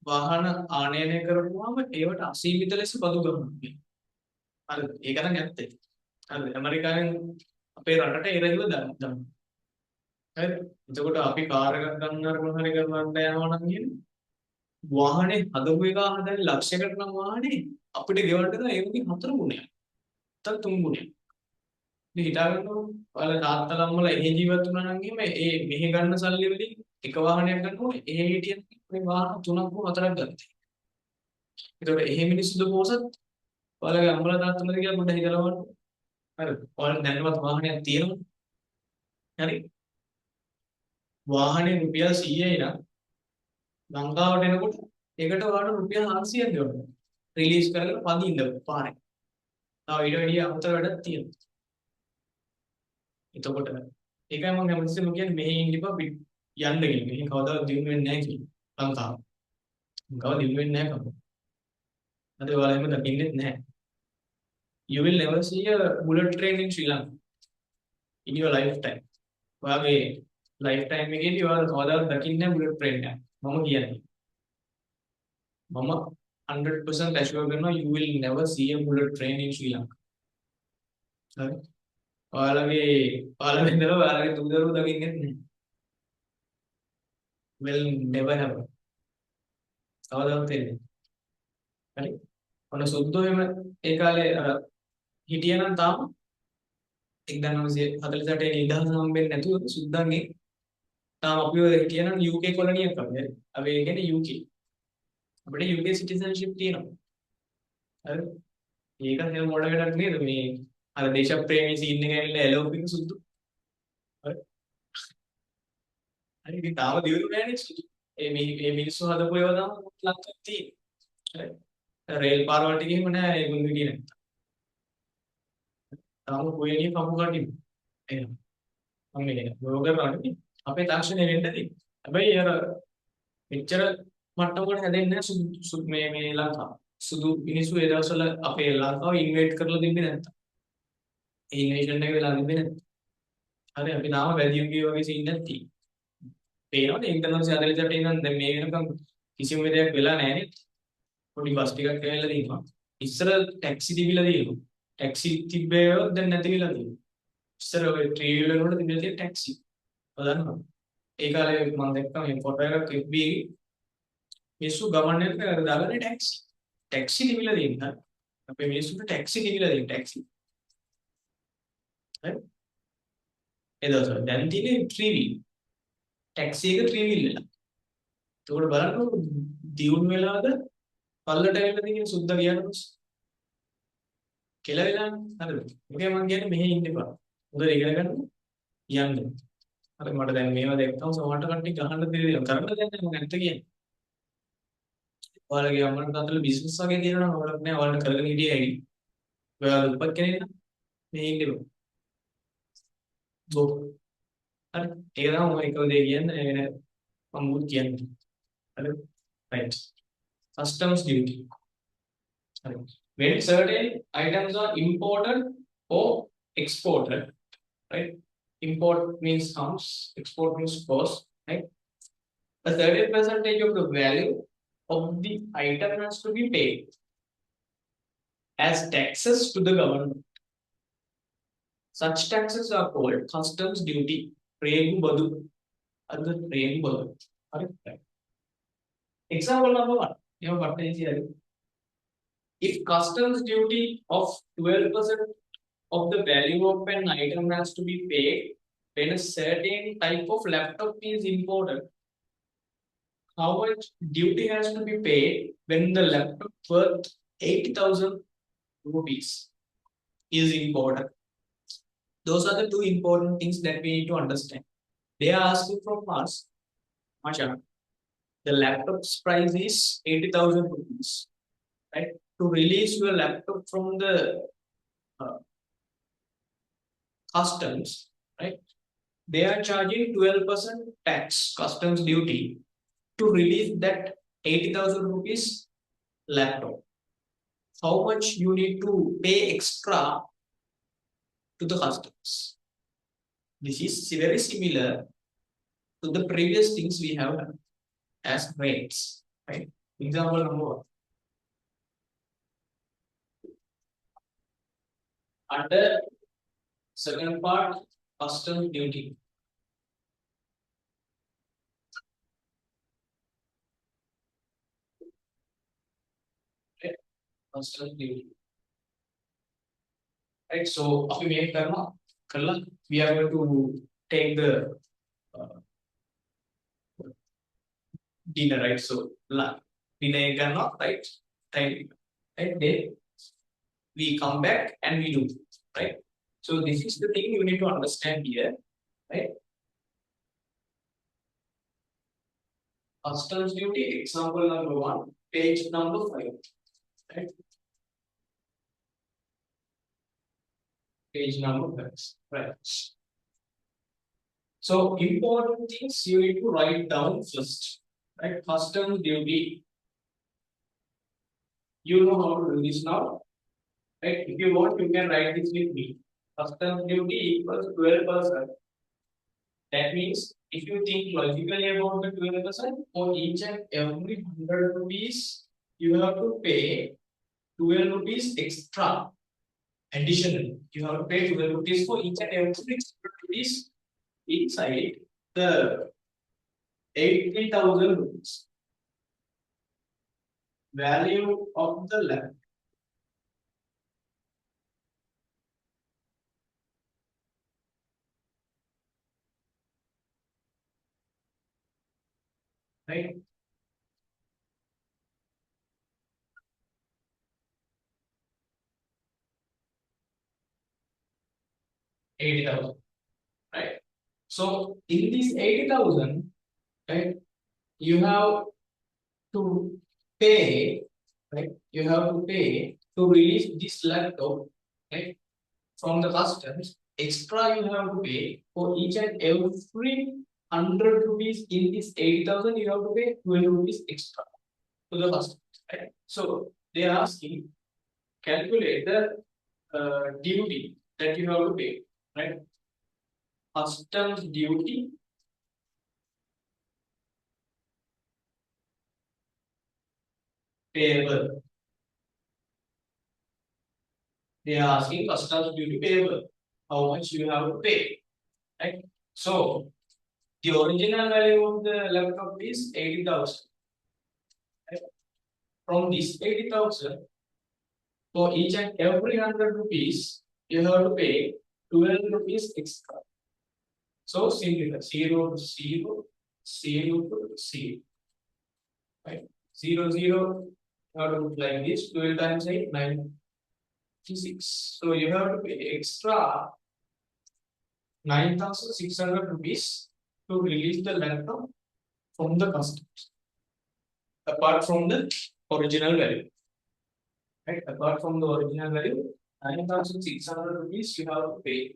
වාහන ආනයනය කරපුවාම ඒවට අසීමිත ලෙස බදු ගන්නවා. හරිද? ඒක නම් ඇත්තේ. හරිද? ඇමරිකාවෙන් අපේ රටට ඒ රැල්ල දානවා. හරිද? එතකොට අපි කාර් එකක් ගන්න මොන හරි කරන්න යනවා නම් කියන්නේ වාහනේ හදපු එක හදන්නේ ලක්ෂයකට නම් වාහනේ අපිට ගෙවන්න දෙන ඒ වගේ 4 ගුණයක්. නැත්නම් 3 ගුණයක්. ඉතින් හිතාගන්නකො ඔයාලා තාත්තලා අම්මලා එහෙ ජීවත් වුණා නම් එහෙම ඒ මෙහෙ ගන්න සල්ලි වලින් එක වාහනයක් ගන්නකොට එහෙ හිටියත් මේ වාහන 3ක් හෝ 4ක් ගත්තා. ඒතකොට එහෙ මිනිස්සුද පොසත් ඔයාලගේ අම්මලා තාත්තලා කියලා පොඩ්ඩක් හිතලා බලන්න. හරිද? ඔයාලා දැනවත් වාහනයක් තියෙනවද? හරි. වාහනේ රුපියල් 100යි නම් ලංකාවට එනකොට ඒකට ඔයාලට රුපියල් 400ක් දෙන්න. රිලීස් කරලා පදින්න පාරේ. තව ඊට වැඩිය අමතර වැඩක් තියෙනවා. එතකොට ඒකයි මම හැමතිස්සෙම කියන්නේ මෙහෙ ඉන්න ඉපා යන්න කියලා. මෙහෙ කවදාවත් දිනු වෙන්නේ නැහැ කියලා. ලංකාව. කවදාවත් දිනු වෙන්නේ නැහැ කවුරු. අද ඔයාලා එහෙම දකින්නෙත් නැහැ. You will never see a bullet train in Sri Lanka in your lifetime. ඔයාගේ lifetime එකේදී ඔයාලා කවදාවත් දකින්නේ නැහැ bullet train එක. මම කියන්නේ. මම 100% assure කරනවා you will never see a bullet train in Sri Lanka. හරි. ඔයාලගේ ඉඳලා ඔයාලගේ දුවදරුවෝ දකින්නෙත් නැහැ. Will never happen. කවදාවත් වෙන්නේ නැහැ. හරි. ඔන්න සුද්දෝ එහෙම ඒ කාලේ හිටියනම් තාම 1948 නිදහස හම්බෙන්නේ නැතුව සුද්දන්ගේ තාම අපිව හිටියනම් UK කොලනියක් අපි. හරි. අපි ඒ කියන්නේ UK. අපිට UK සිටිසන්ෂිප් තියෙනවා. හරි. ඒක හැම මොඩකට නේද මේ අර දේශප්‍රේමී සීන් එක ඇවිල්ලා එලෝපින් සුද්දු. හරි. හරි ඉතින් තාම දියුණු නෑනේ සුද්දු. මේ මිනිස්සු හදපු ඒවා තාම ලංකාවේ තියෙන්නේ. හරි. රේල් පාරවල් ටික එහෙම නෑ ඒගොල්ලෝ හිටියේ නැත්තම්. තාම කොහෙනිය කපු කටින්. එහෙනම් මම මේක බ්ලොග් කරන්නේ අපේ තාක්ෂණය වෙන්නදී. හැබැයි අර මෙච්චර මට්ටමකට හැදෙන්නේ නැහැ මේ ලංකාව. සුදු මිනිස්සු ඒ දවස්වල අපේ ලංකාව ඉන්වේට් කරලා දෙන්නේ නැත්තම්. ඒ ඉන්වෙෂන් එක වෙලා දෙන්නේ නැත්තම්. හරි අපි තාම වැඩි යුගයේ වගේ සීන් එකක් තියෙනවා. පේනවනේ 1948 ඉඳන් දැන් මේ වෙනකම් කිසිම දෙයක් වෙලා නැහැ නේ. පොඩි බස් ටිකක් ගෑවිලා තියෙනවා. ඉස්සර ටැක්සි තිබිලා තියෙනවා. ටැක්සි තිබ්බේ දැන් නැති වෙලා තියෙනවා. ඉස්සර ඔය ට්‍රී වීලර් වල තිබිලා තියෙන ටැක්සි. බලන්න. ඒ කාලේ මම දැක්කා මේ ෆොටෝ එකක් FB එකේ මිනිස්සු ගමන් යන දාගන්නේ ටැක්සි. ටැක්සි තිබිලා තියෙනවා. අපේ මිනිස්සුන්ට ටැක්සි දීලා දෙන්න ටැක්සි. හරි? ඒ දවස්වල දැන් තියෙන්නේ 3 wheel. ටැක්සි එක 3 wheel වෙලා. ඒකට බලන්නකො දියුණු වෙලාද පල්ලට ඇවිල්ලා තියෙන සුද්ද කියනකොස් කියලා වෙලානේ. හරිද? ඒකයි මම කියන්නේ මෙහෙ ඉන්න එපා. හොඳට ඉගෙන ගන්න යන්න. හරි මට දැන් මේවා දැක්කම සමහරට කට්ටිය ගහන්න දෙයක් කරන්න දෙයක් නැහැ මම ඇත්ත කියන්නේ. ඔයාලගේ අම්මලා තාත්තලා බිස්නස් වගේ තියෙනවා නම් ඔයාලට නෑ ඔයාලට කරගෙන හිටියේ ඇයි? ඔයාලා උපත් කෙනෙක් නම් මේ ඉන්න එපා. ගෝ. හරි. ඒක තමයි මම එකම දේ කියන්නේ මම මුත් කියන්නේ. හරි. right. Customs duty. Right. When certain items are imported or exported, right? Import means comes, export means goes, right? A certain percentage of the value of the item has to be paid as taxes to the government. Such taxes are called customs duty. Regu badu. Other regu badu. Right. Example number 1. You know what is here? If customs duty of 12% of the value of an item has to be paid when a certain type of laptop is imported, how much duty has to be paid when the laptop worth 80,000 rupees is imported? Those are the two important things that we need to understand. They are asking from us, Masha, the laptop's price is 80,000 rupees, right? To release your laptop from the customs, right? They are charging 12% tax, customs duty, to release that 80,000 rupees laptop. How much you need to pay extra to the customs? This is very similar to the previous things we have done as rates, right? Example number 1. Under second part, customs duty. Okay. Customs duty. Right. So, after we make we are going to take the dinner, right? So, dinner karna, right? Time, right? Then we come back and we do, right? So, this is the thing you need to understand here, right? Customs duty, example number 1, page number 5, right? Page number 5, right? So, important things you need to write down first, right? Customs duty. You know how to do this now, right? If you want, you can write this with me. Customs duty equals 12%. That means if you think logically about the 12%, for each and every 100 rupees, you have to pay 12 rupees extra. Additionally, you have to pay 12 rupees for each and every 100 rupees inside the 80,000 rupees value of the land. Right? $80,000. Right? So in this 80,000, right, you have to pay, right? You have to pay to release this laptop, right, from the customs. Extra you have to pay for each and every 100 rupees in this 80,000. You have to pay 12 rupees extra to the customs, right? So they are asking, calculate the duty that you have to pay, right? Customs duty payable. They are asking customs duty payable. How much you have to pay, right? So the original value of the laptop is 80,000. Right? From this 80,000, For each and every 100 rupees, you have to pay 12 rupees extra. So simplify 0 to 0, 0 to 0. Right? 0, 0, you have to put like this 12 times 8, 96. So you have to pay extra 9,600 rupees to release the laptop from the customs, apart from the original value. Right? Apart from the original value, 9,600 rupees you have to pay.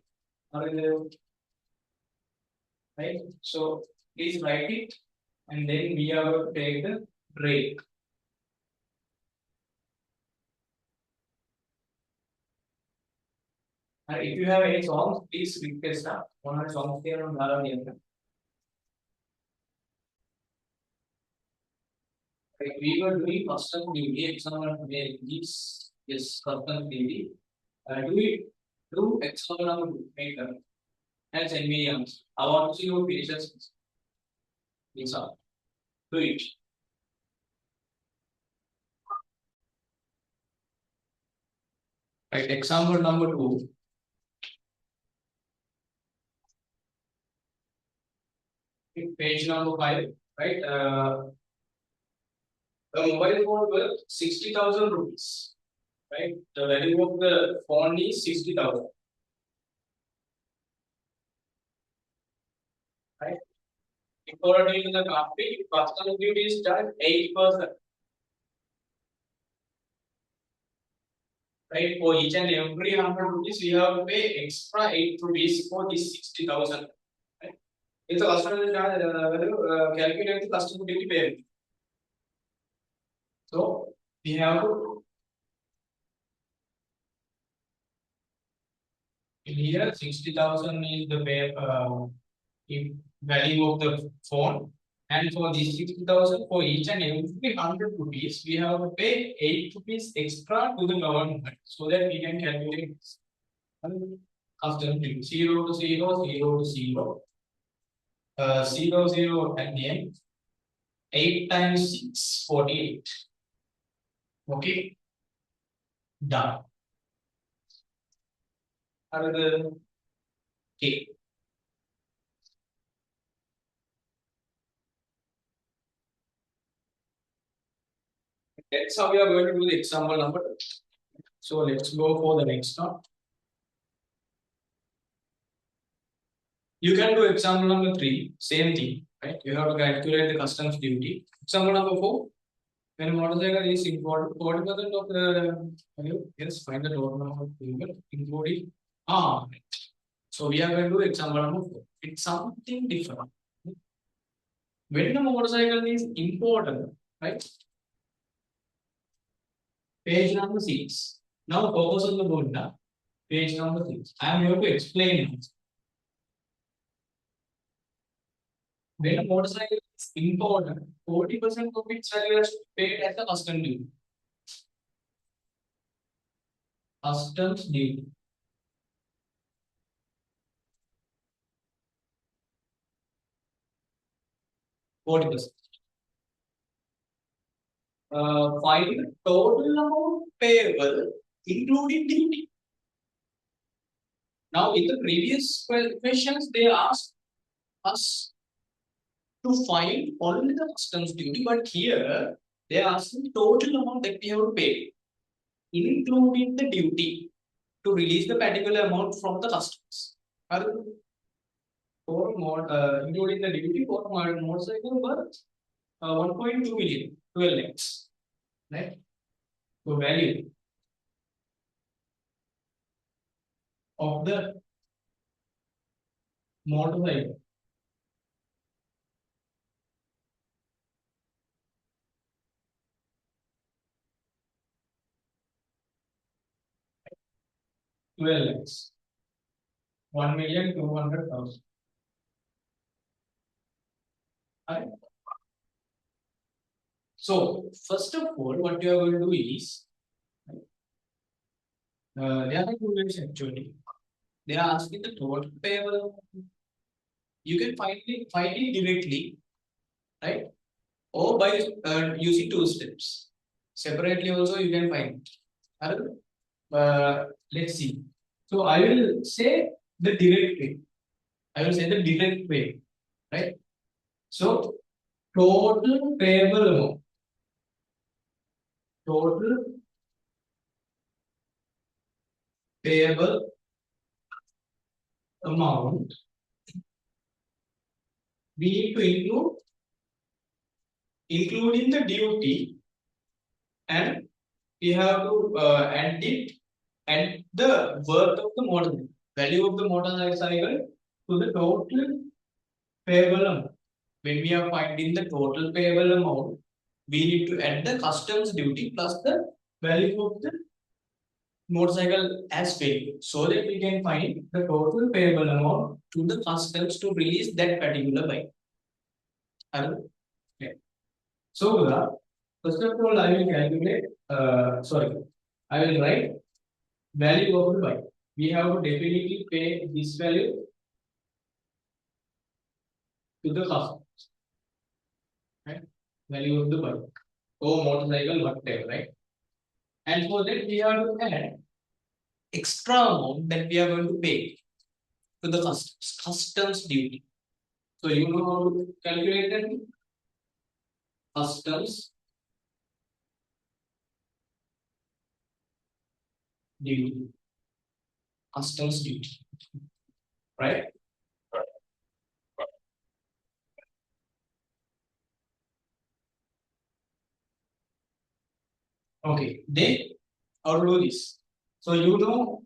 Right? So please write it, and then we are going to take the break. And if you have any songs, please request us. One of the songs there on Nara. Right, we were doing custom duty, example this custom duty. Do example maker and send me answer. I want to see your patience. Please do it. Right, example number 2. Page number 5. Right, a mobile phone worth 60,000 rupees. Right, the value of the phone is 60,000. Right, according to the company, custom duty is done 8%. Right, for each and every 100 rupees, we have to pay extra 8 rupees for this 60,000. Right, if the customer calculate the customer duty payment. So we have to here 60,000 is the value of the phone, and for this 60,000 for each and every 100 rupees, we have to pay 8 rupees extra to the government so that we can calculate custom duty 0 to 0, 0 to 0, 0, 0 at the end. 8 times 6, 48. Okay, done. Another K. That's how we are going to do the example number 2. So let's go for the next one. You can do example number 3, same thing, right? You have to calculate the customs duty. Example number 4, when a motorcycle is imported, 40% of the value, yes, find the total amount of vehicle, including right. So we are going to do example number 4. It's something different. When the motorcycle is imported, right? Page number 6. Now focus on the board. Page number 6. I am here to explain it. When a motorcycle is imported, 40% of its value is paid as a custom duty. Customs duty. Find the total amount payable, including duty. Now, in the previous questions, they asked us to find only the customs duty, but here they are asking total amount that we have to pay, including the duty, to release the particular amount from the customs. For more, including the duty for motorcycle worth 1.2 million, 12 lakhs, right? So value of the motorcycle $12 lakhs, 1,200,000. Right? So first of all, what you are going to do is, there are two ways actually. They are asking the total payable. You can find it directly, right? Or by using two steps. Separately also you can find it. let's see. So I will say the direct way. I will say the direct way, right? So total payable amount. Total payable amount we need to include including the duty, and we have to add it and the worth of the motorcycle, value of the motorcycle to the total payable amount. When we are finding the total payable amount, we need to add the customs duty plus the value of the motorcycle as value, so that we can find the total payable amount to the customs to release that particular bike. Okay. So first of all, I will calculate. I will write value of the bike. We have to definitely pay this value to the customs, right? Value of the bike or motorcycle, whatever, right? And for that, we have to add extra amount that we are going to pay to the customs duty. So you know how to calculate that? Customs duty. Customs duty, right? Okay, then how to do this? So you know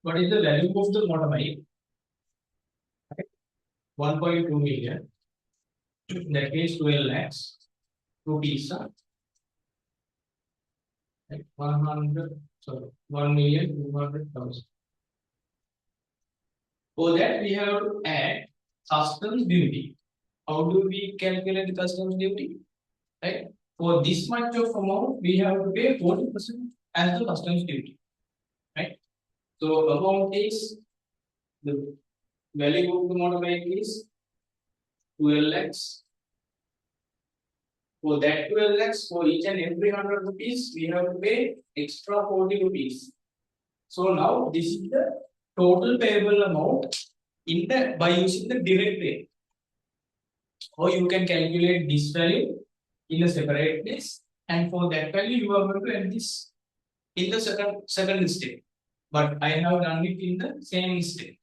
what is the value of the motorbike? 1.2 million. That means 12 lakhs rupees. Right? 1,200,000. For that, we have to add customs duty. How do we calculate the customs duty? Right? For this much of amount, we have to pay 40% as the customs duty. Right? So amount is the value of the motorbike is 12 lakhs. For that 12 lakhs, for each and every 100 rupees, we have to pay extra 40 rupees. So now this is the total payable amount in the by using the direct way. Or you can calculate this value in a separate place, and for that value you are going to add this in the second step. But I have done it in the same step.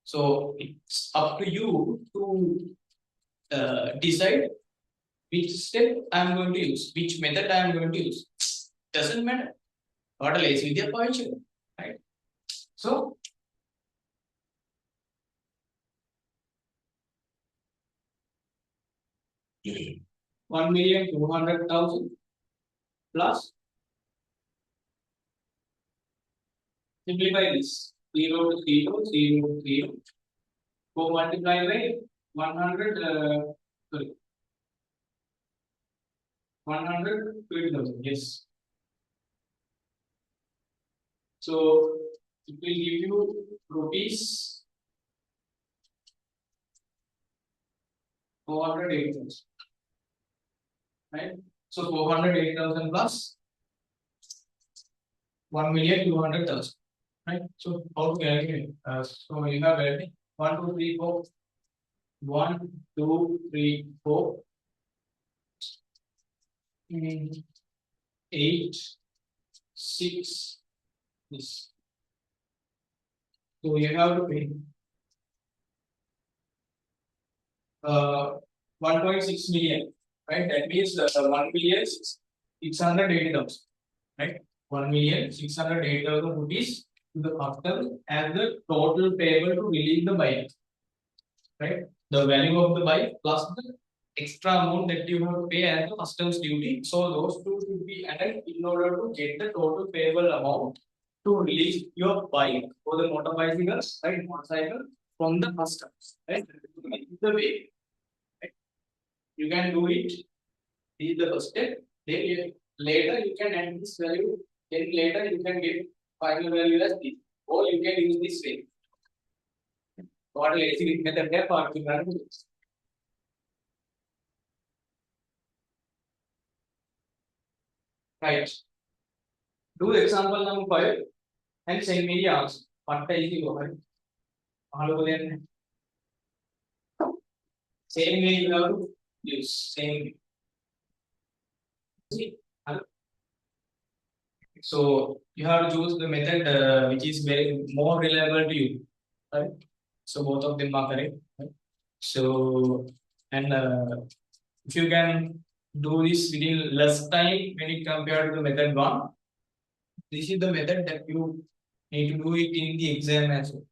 So it's up to you to decide which step I am going to use, which method I am going to use. Doesn't matter. What a lazy with your point, right? So 1,200,000 plus, simplify this, 0 to 0, 0 to 0, go multiply by 100, 120,000, yes. So it will give you rupees 408,000, right? So 408,000 plus 1,200,000, right? So how to calculate? So you have 1, 2, 3, 4. 1, 2, 3, 4. 8, 6. This. So you have to pay 1.6 million, right? That means 1,680,000, right? 1,680,000 rupees to the customer as the total payable to release the bike, right? The value of the bike plus the extra amount that you have to pay as the customs duty. So those two should be added in order to get the total payable amount to release your bike or the motorcycle, right? Motorcycle from the customs, right? This is the way, right? You can do it. This is the first step. Then later you can add this value. Then later you can get final value as this, or you can use this way. What a lazy method there for you can do this. Right. Do example number 5 and send me the answer. What is the go ahead? All over there. Same way you have to use. Same way. See? So you have to choose the method which is very more reliable to you. Right? So both of them are correct. Right? So and if you can do this within less time when it compared to the method 1, this is the method that you need to do it in the exam as well.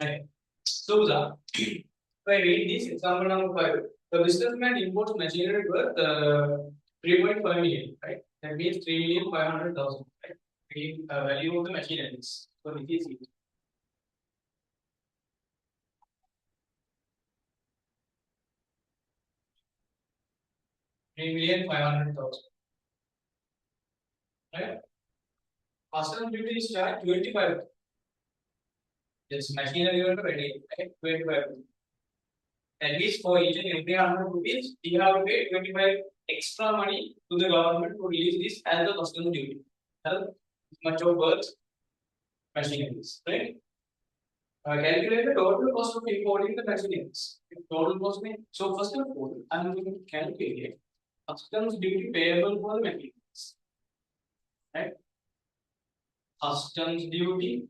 Right? So if I read this example number 5, the businessman imports machinery worth 3.5 million, right? That means 3,500,000, right? The value of the machinery. So it is 3,500,000, right? Customs duty is charged 25. Yes, machinery you have to ready, right? 25. At least for each and every 100 rupees, you have to pay 25 extra money to the government to release this as the customs duty. Much of worth machineries, right? Calculate the total cost of importing the machineries. Total cost means, so first of all, I'm going to calculate customs duty payable for the machineries, right? Customs duty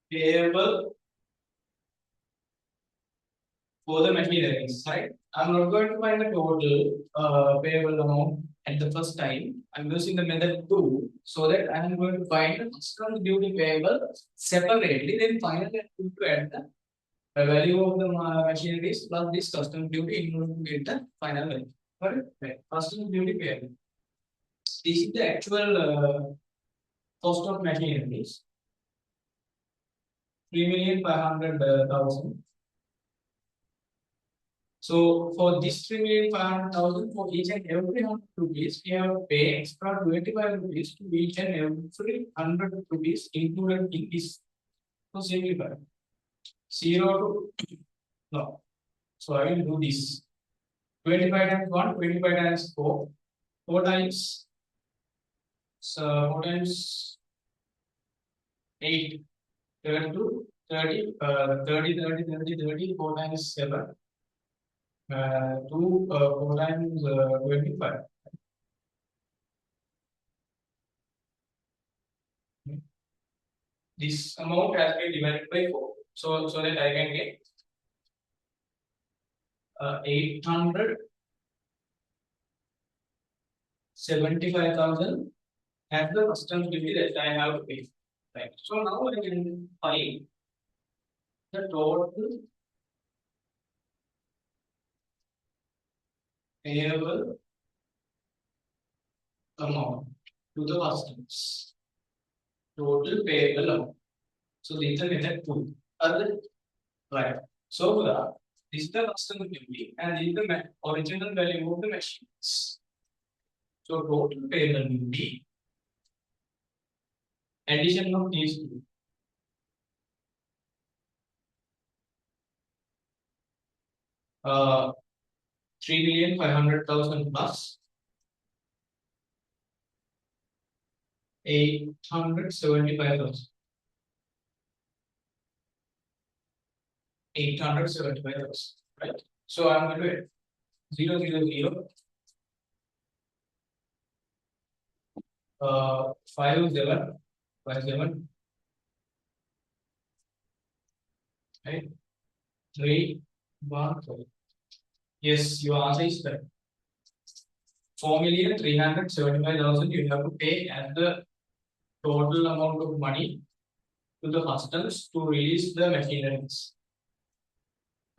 payable for the machineries, right? I'm not going to find the total payable amount at the first time. I'm using the method 2 so that I'm going to find the customs duty payable separately. Then finally, I'm going to add the value of the machineries plus this customs duty in order to get the final value. Right? Customs duty payable. This is the actual cost of machineries. 3,500,000. So for this 3,500,000, for each and every 100 rupees, we have to pay extra 25 rupees to each and every 100 rupees included in this. So simplify. 0 to no. So I will do this. 25 times 1, 25 times 4, 4 times. So 4 times 8, 32, 30, 30, 30, 30, 30, 4 times 7. 2, 4 times 25. This amount has been divided by 4. So that I can get 875,000 as the customs duty that I have to pay. Right. So now I can find the total payable amount to the customs. Total payable amount. So this is the method 2. Other right. So this is the customs duty and this is the original value of the machines. So total payable duty addition of these two. Uh, 3,500,000 plus 875,000. 875,000, right? So I'm going to do 0, 0, 0. 5, 7, 5, 7. Right? 3, 1, 4. Yes, your answer is correct. 4,375,000 you have to pay as the total amount of money to the customs to release the machineries.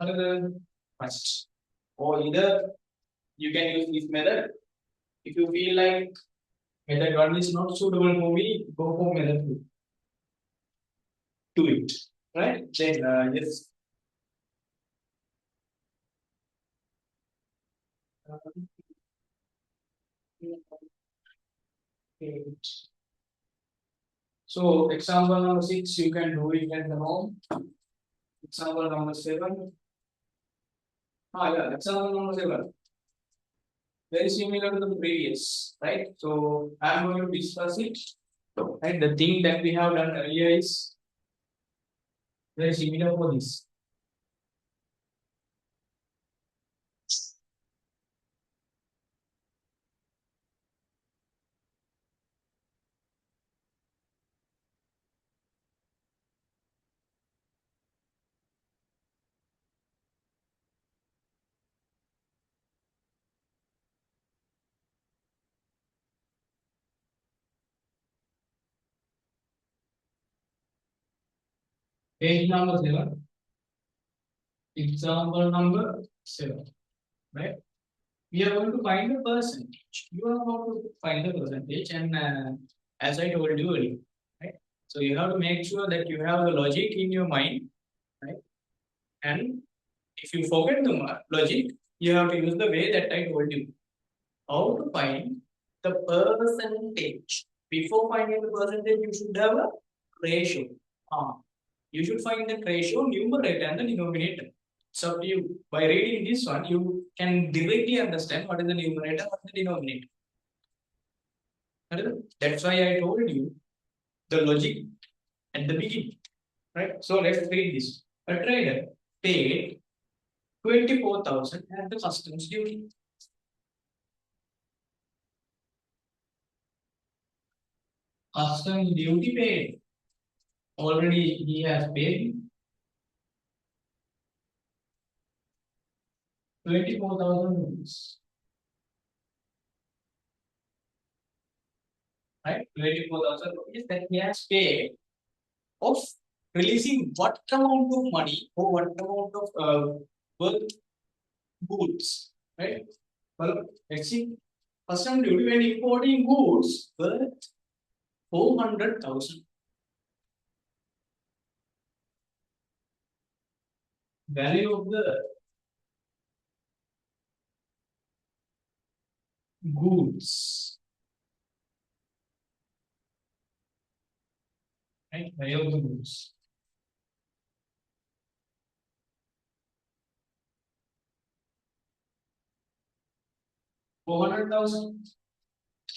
Another first. Or either you can use this method. If you feel like method 1 is not suitable for me, go for method 2. Do it. Right? Then yes. So example number 6, you can do it at the home. Example number 7. Yeah, example number 7. very similar to the previous, right? So I'm going to discuss it. Right, the thing that we have done earlier is very similar for this. Page number 7. Example number 7. Right? We are going to find the percentage. You are about to find the percentage, and as I told you earlier, right? So you have to make sure that you have the logic in your mind, right? And if you forget the logic, you have to use the way that I told you. How to find the percentage? Before finding the percentage, you should have a ratio. You should find the ratio, numerator and the denominator. It's up to you. By reading this one, you can directly understand what is the numerator and the denominator. That's why I told you the logic at the beginning. Right? So let's read this. A trader paid 24,000 as the customs duty. Customs duty paid. Already he has paid 24,000 rupees. Right? 24,000 rupees that he has paid of releasing what amount of money or what amount of worth goods. Right? Well, let's see. Custom duty when importing goods worth 400,000. Value of the goods. Right? Value of the goods. $400,000.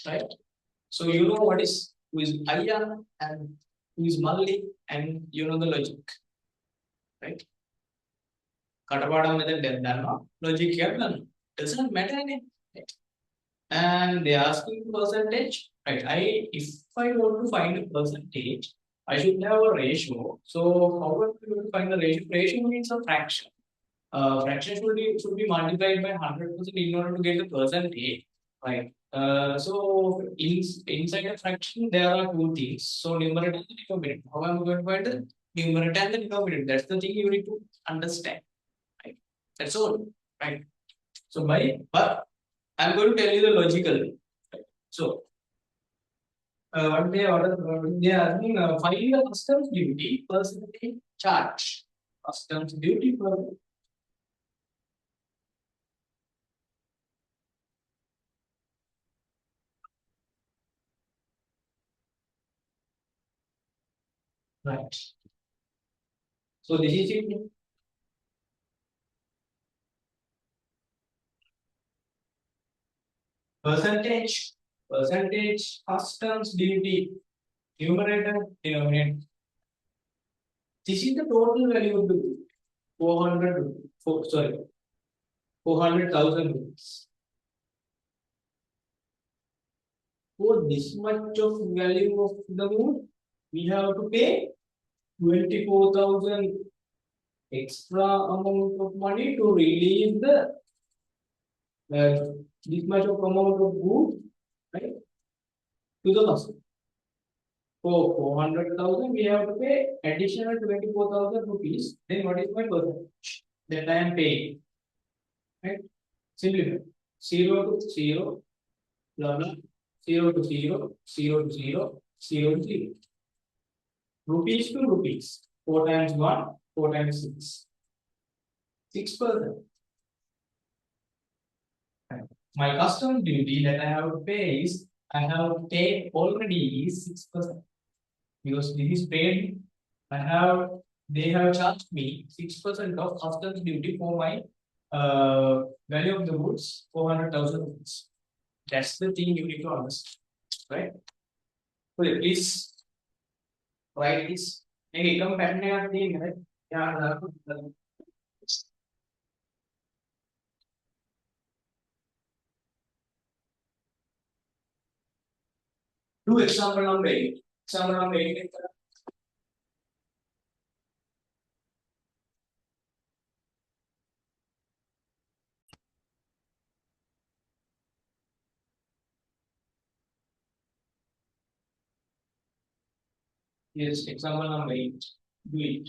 Right? So you know what is who is Aya and who is Malli, and you know the logic. Right? Katapadam method then logic here doesn't matter anything. Right? And they are asking percentage. Right? If I want to find a percentage, I should have a ratio. So how would you find the ratio? Ratio means a fraction. Fraction should be multiplied by 100% in order to get the percentage. Right. So inside a fraction there are two things. So numerator and the denominator. How am I going to find the numerator and the denominator? That's the thing you need to understand. Right. That's all. Right. So but I'm going to tell you the logical. Right. So what they are asking, find the customs duty percentage charge. Customs duty per. Right. So this is it. Percentage customs duty, numerator, denominator. This is the total value of the good. 400,000 rupees. For this much of value of the good, we have to pay 24,000 extra amount of money to release the this much of amount of good, right, to the customer. For 400,000, we have to pay additional 24,000 rupees. Then what is my percentage that I am paying? Right? Simplify. 0 to 0, blah blah. 0 to 0, 0 to 0, 0 to 0. Rupees to rupees. 4 times 1, 4 times 6. 6%. Right. My custom duty that I have to pay is I have paid already 6%. Because this is paid, they have charged me 6% of customs duty for my Value of the goods 400,000 rupees. That's the thing you need to understand, right? So please write this. Hey, come back here, right? Yeah, do example number 8. Example number 8. Yes, example number 8. Do it.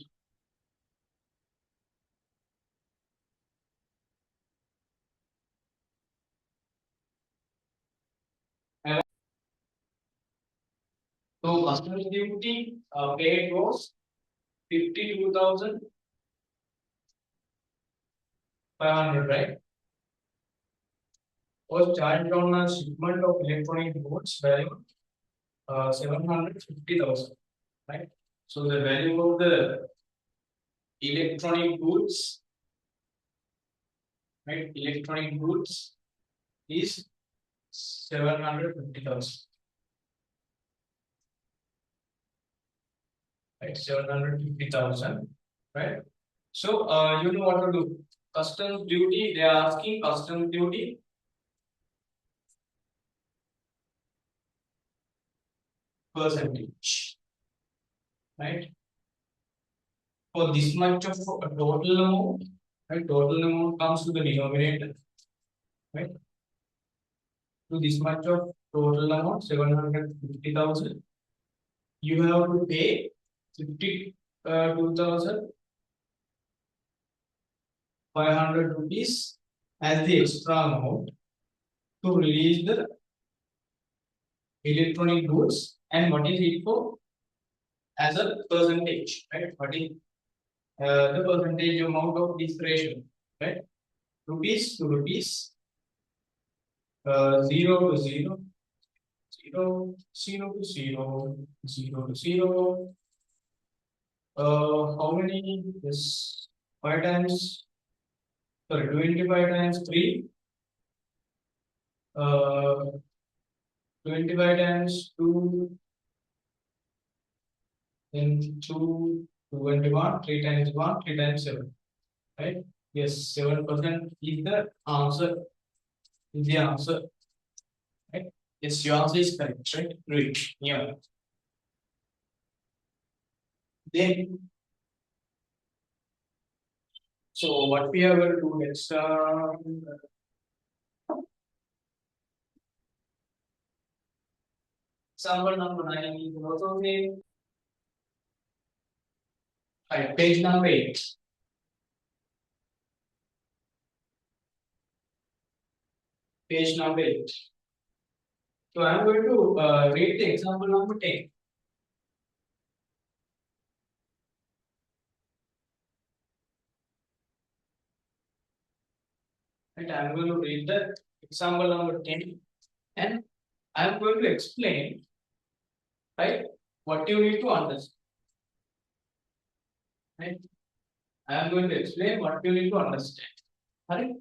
So customs duty paid was 52,500, right? Was charged on a shipment of electronic goods value 750,000, right? So the value of the electronic goods, right? Electronic goods is 750,000, right? 750,000, right? So you know what to do. Customs duty, they are asking customs duty percentage, right? For this much of a total amount, right? Total amount comes to the denominator, right? To this much of total amount 750,000. You have to pay 52,500 rupees as the extra amount to release the electronic goods. And what is it for? As a percentage, right? What is the percentage amount of this ratio, right? Rupees to rupees, 0 to 0, 0, 0 to 0, 0 to 0. How many? Yes, 5 times, sorry, 25 times 3, 25 times 2, then 2, 2 and 1, 3 times 1, 3 times 7, right? Yes, 7% is the answer. Is the answer, right? Yes, your answer is correct, right? Great. Yeah. Then, so what we are going to do next? Example number 9 is also the right, page number 8. Page number 8. So I am going to read the example number 10. Right, I am going to read the example number 10 and I am going to explain, right, what you need to understand. Right? I am going to explain what you need to understand. Right?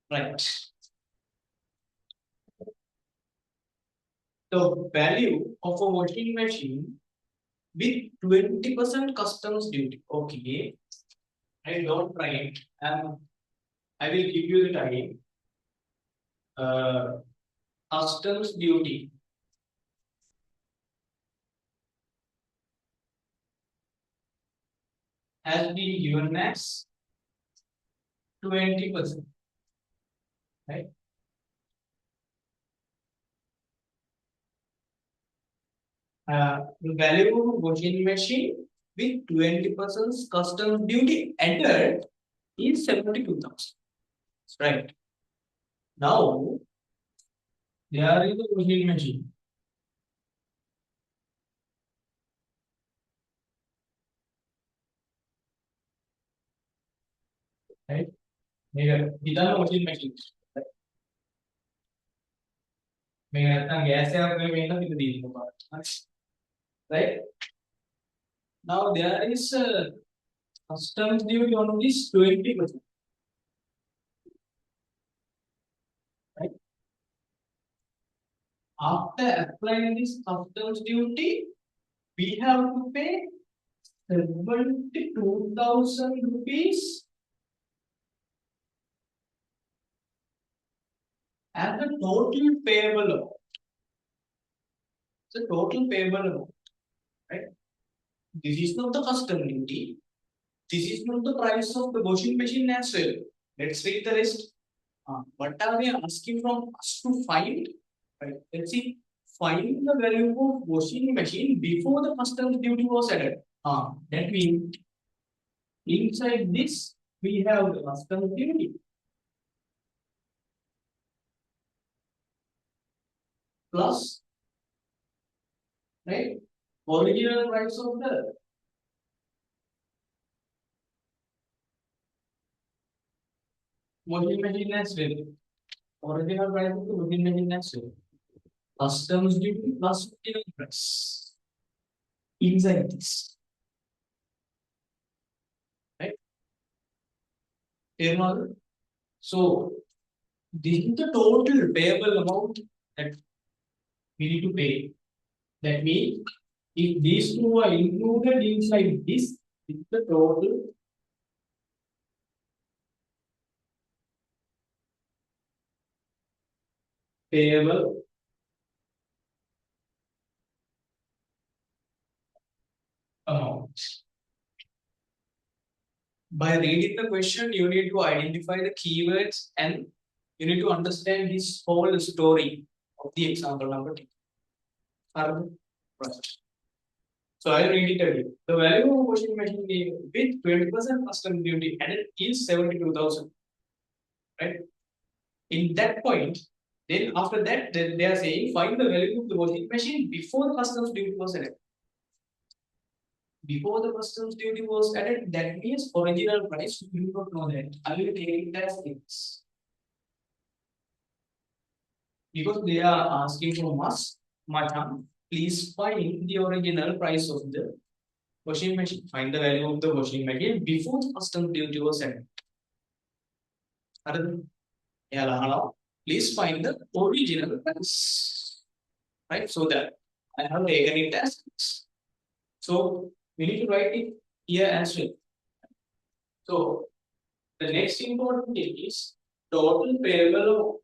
Right. The value of a washing machine with 20% customs duty. Okay. I don't write. I will give you the time. Customs duty has been given as 20%. Right? The value of a washing machine with 20% customs duty added is 72,000. Right. Now, there is a washing machine. Right? Here, these are the washing machines. Right? Now, there is a customs duty on this 20%. After applying this customs duty, we have to pay 72,000 rupees as the total payable amount. The total payable amount, right? This is not the custom duty. This is not the price of the washing machine as well. Let's read the rest. What are they asking from us to find? Right. Let's see. Find the value of washing machine before the customs duty was added. That means inside this we have the customs duty plus, right, original price of the washing machine as well. Original price of the washing machine as well. Customs duty plus original price inside this. Right? So this is the total payable amount that we need to pay. That means if these two are included inside this, it's the total payable amount. By reading the question, you need to identify the keywords and you need to understand this whole story of the example number 2. Right. So I'll read it again. The value of washing machine with 20% custom duty added is 72,000. Right? In that point, then after that, they are saying find the value of the washing machine before the customs duty was added. Before the customs duty was added, that means original price. You do not know that. I will take it as X. Because they are asking from us, Madam, please find the original price of the washing machine. Find the value of the washing machine before the customs duty was added. Please find the original price. Right? So that I have taken it as X. So we need to write it here as well. So the next important thing is total payable amount.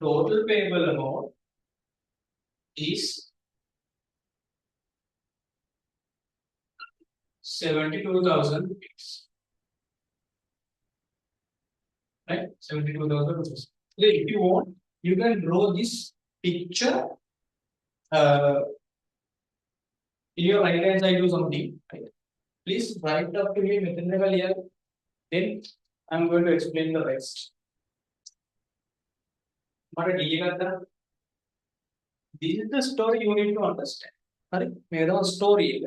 Total payable amount is 72,000 rupees. Right? 72,000 rupees. So if you want, you can draw this picture in your right hand side, do something. Right? Please write up to me methodical here. Then I'm going to explain the rest. This is the story you need to understand. Right? Story.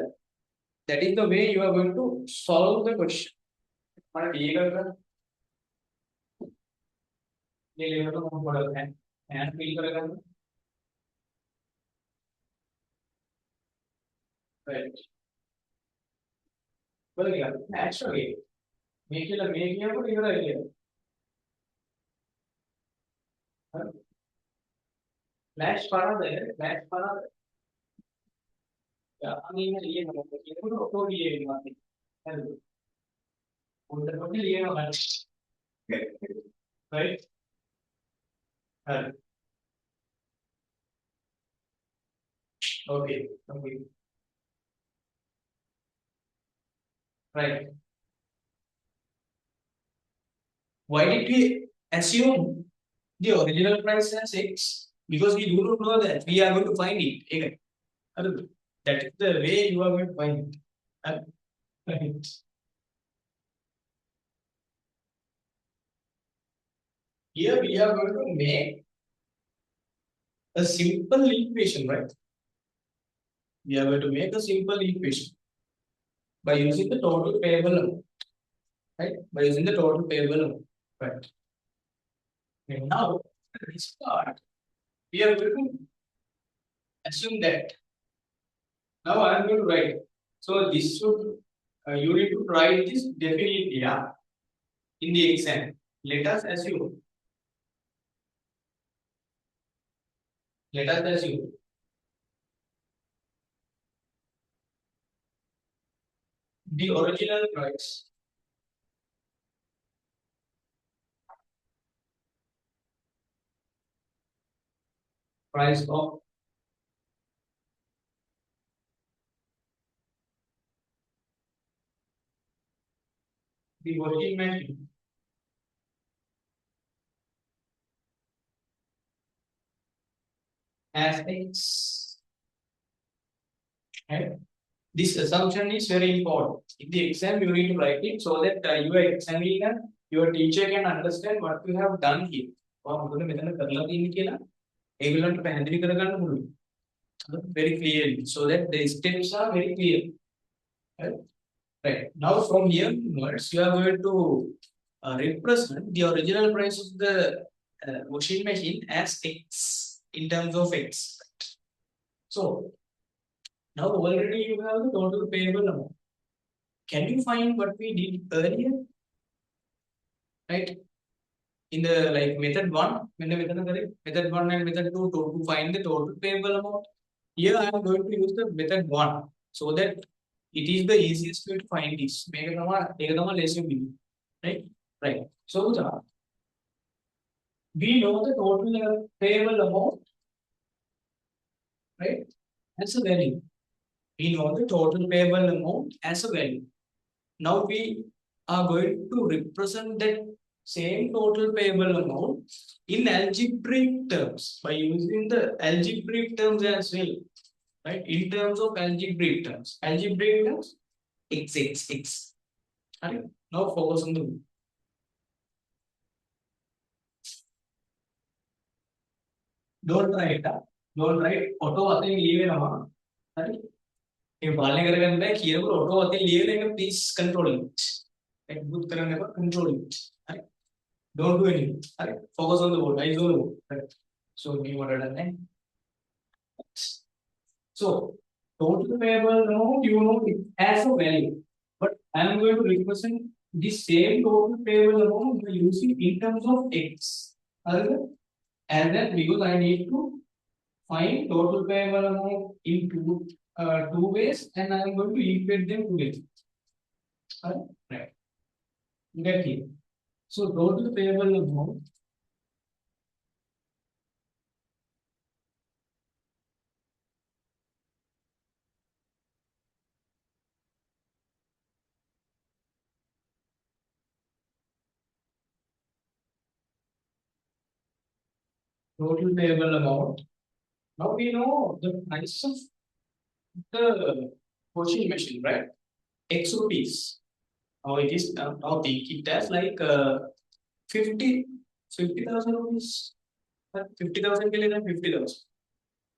That is the way you are going to solve the question. And feel right. Well, yeah, actually, make it a make here, but you're idea. Flash para there, flash para. Yeah, I mean, ये ना मतलब ये तो ये बात है. Hello. उधर मतलब ये ना बात. Right? Hello. Okay. Okay. Right. Why did we assume the original price as X? Because we do not know that we are going to find it. Okay. That is the way you are going to find it. Right. Here we are going to make a simple equation, right? We are going to make a simple equation by using the total payable amount, right? By using the total payable amount, right? And now, this part, we are going to assume that. Now I am going to write. So this should you need to write this definitely, yeah, in the exam. Let us assume. Let us assume the original price of the washing machine as X. Right? This assumption is very important. In the exam, you need to write it so that your examiner, your teacher can understand what you have done here. Very clearly, so that the steps are very clear. Right? Right. Now, from here onwards, you are going to represent the original price of the washing machine as X in terms of X. So, now already you have the total payable amount. Can you find what we did earlier? Right? In the like method 1, method 1 and method 2 to find the total payable amount. Here I am going to use the method 1 so that it is the easiest way to find this. Right? Right. So we know the total payable amount, right? As a value. We know the total payable amount as a value. Now we are going to represent that same total payable amount in algebraic terms by using the algebraic terms as well, right? In terms of algebraic terms, x. Right? Now focus on the don't write don't write auto leave it, right? If auto please control it. Like good control it. Right? Don't do anything. Right? Focus on the board. Eyes on the board. Right? So we what done. So total payable amount, you know it as a value, but I am going to represent the same total payable amount by using in terms of X. And then because I need to find total payable amount in two ways, and I am going to equate them together. Right. Get here. So total payable amount total payable amount. Now we know the price of the washing machine, right? X rupees. Now it is now think it as like 50,000 rupees. 50,000 and 50,000.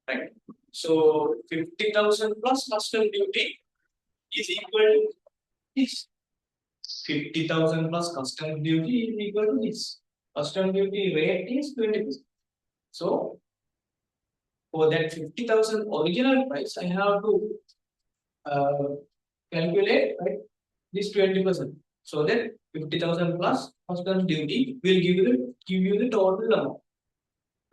Right? So 50,000 plus custom duty is equal to this. 50,000 plus custom duty is equal to this. Custom duty rate is 20%. So for that 50,000 original price, I have to calculate, right, this 20%. So that 50,000 plus custom duty will give you the total amount.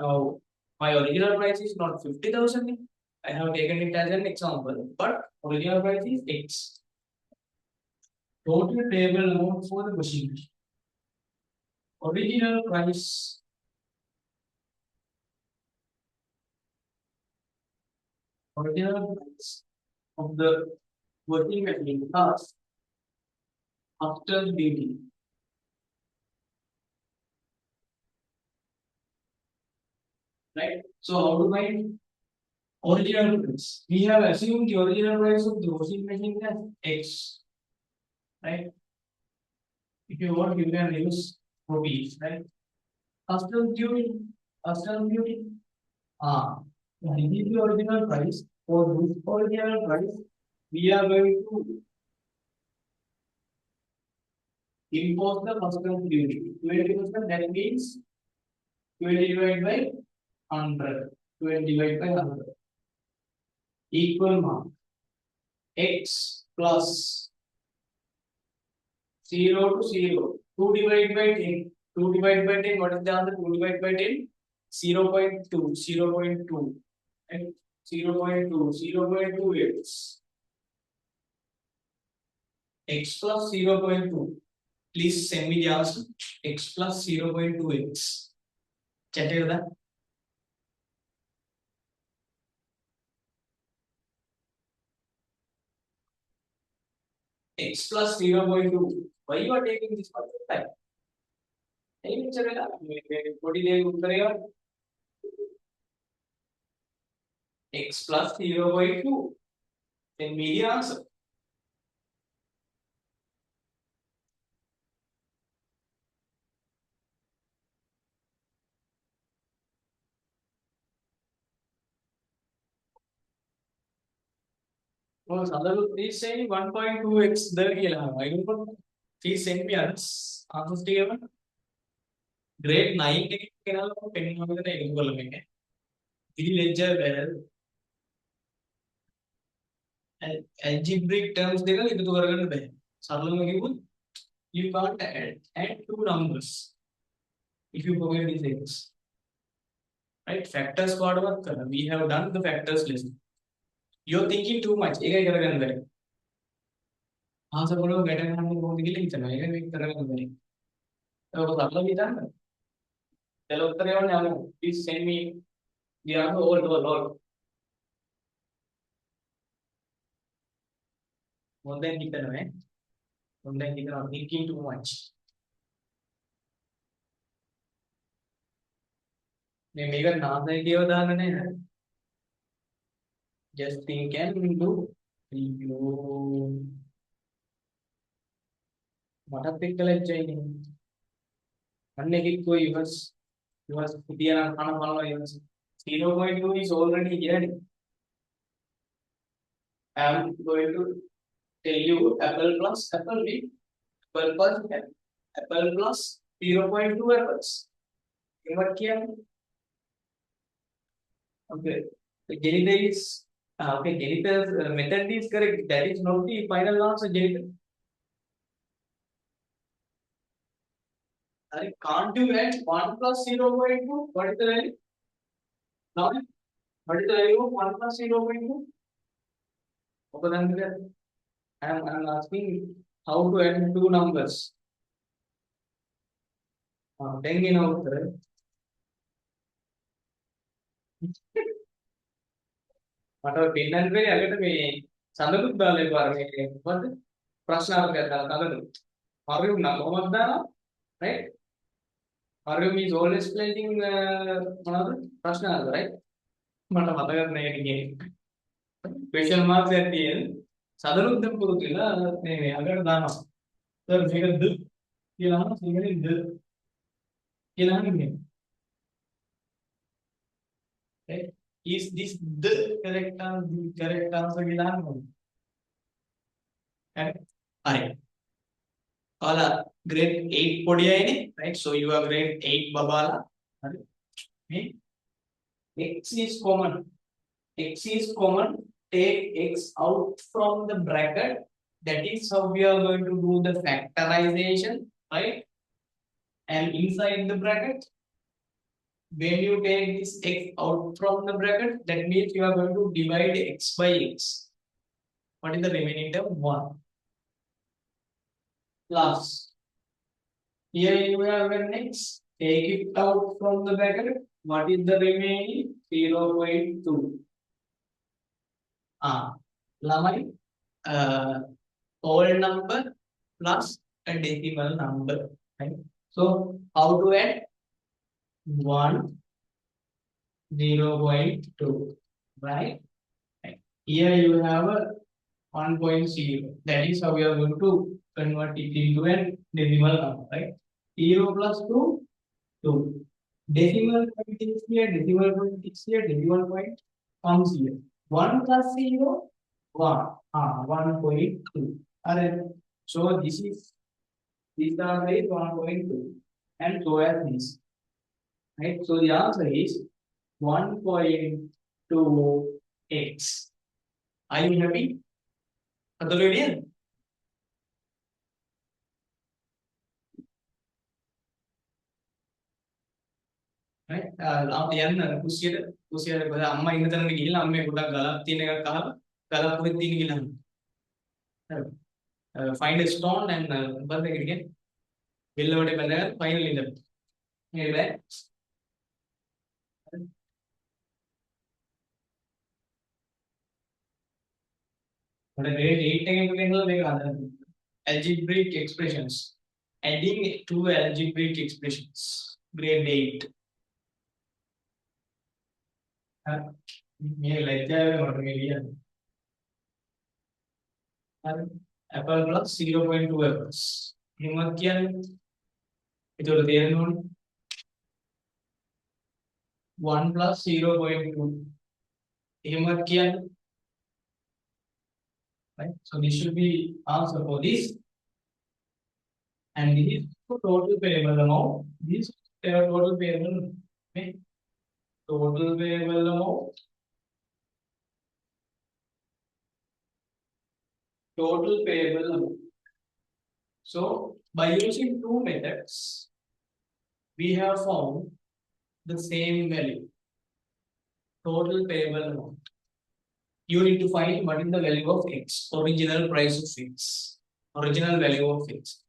Now my original price is not 50,000. I have taken it as an example, but original price is X. Total payable amount for the machine. Original price of the working machine cost after duty. Right? So how to find original price? We have assumed the original price of the washing machine as X. Right? If you want, you can use rupees, right? Custom duty. This is the original price. For this original price, we are going to impose the custom duty. 20%, that means 20 divided by 100. 20 divided by 100. Equal mark. X plus 0 to 0. 2 divided by 10. 2 divided by 10. What is the answer? 2 divided by 10. 0 0.2. 0 0.2. And 0 0.2. 0 0.2 x. X plus 0 0.2. Please send me the answer. X plus 0 0.2 x. Chat here that. X plus 0 0.2. Why you are taking this much time? X plus 0 0.2. Then me the answer. Oh, Sandalu, please say 1.2x there. I don't know. Please send me answers together. Grade 9 pending on the ledger algebraic terms you can't add two numbers if you forget these things. Right? Factors part we have done the factors list. You're thinking too much. Answer please send me the answer all. More than thinking too much. Just think and do. What a pickle at Jane. You was 0.2 is already here. I am going to tell you apple plus apple B. Apple plus apple plus 0.2 apples. Okay. The Jennifer is okay. Jennifer's method is correct. That is not the final answer, Jennifer. Can't you add 1 plus 0.2? What is the value? Now, what is the value of 1 plus 0.2? Okay, then I am asking how to add two numbers. 10 in out there. What are pin and way? I get me. Sandalu Bale what? Prashna Sandalu. Are you Nakamada? Right? Are you is always playing Prashna, right? But another name. Question marks at the end. Sadaruddam Purutilla, Agar Dana. Sir, figure the Kilana, figure the Kilani. Right? Is this the correct answer? Kilana. Right. All grade 8 Podiaine, right? So you are grade 8 Babala. X is common. X is common. Take x out from the bracket. That is how we are going to do the factorization, right? And inside the bracket, when you take this x out from the bracket, that means you are going to divide x by x. What is the remaining term? 1. Plus. Here you have an x. Take it out from the bracket. What is the remaining? 0.2. Lamai, whole number plus a decimal number. Right? So how to add? 1, 0.2. Right? Here you have a 1.0. That is how we are going to convert it into a decimal number. Right? 0 plus 2, 2. Decimal point is here, decimal point is here, decimal point comes here. 1 plus 0, 1. 1.2. So this is answer is 1.2 and so as this. Right? So the answer is 1.2x. Are you happy? right? යන්න කුසියට අම්මා ඉන්න තැනට ගිහිල්ලා අම්මේ පොඩක් ගලක් තියෙන එකක් අහලා ගලක් උඩ තියෙන ගිහලා find a stone and මොකක්ද ඒක කියන්නේ බෙල්ලවට බැලලා final ඉඳලා මේක බෑ මට grade 8 එකෙන් කියනවා මේක හදන්න algebraic expressions adding two algebraic expressions grade 8 මේ ලැජ්ජාවේ මට මේ ලියන්න හරි apple plus 0.2 apples එහෙමත් කියන්නේ ඒතකොට තේරෙන්න ඕනේ 1 plus 0.2 එහෙමත් කියන්නේ right so this should be answer for this and this is for total payable amount this is total payable okay total payable amount total payable amount so by using two methods we have found the same value total payable amount you need to find what is the value of x original price of x original value of x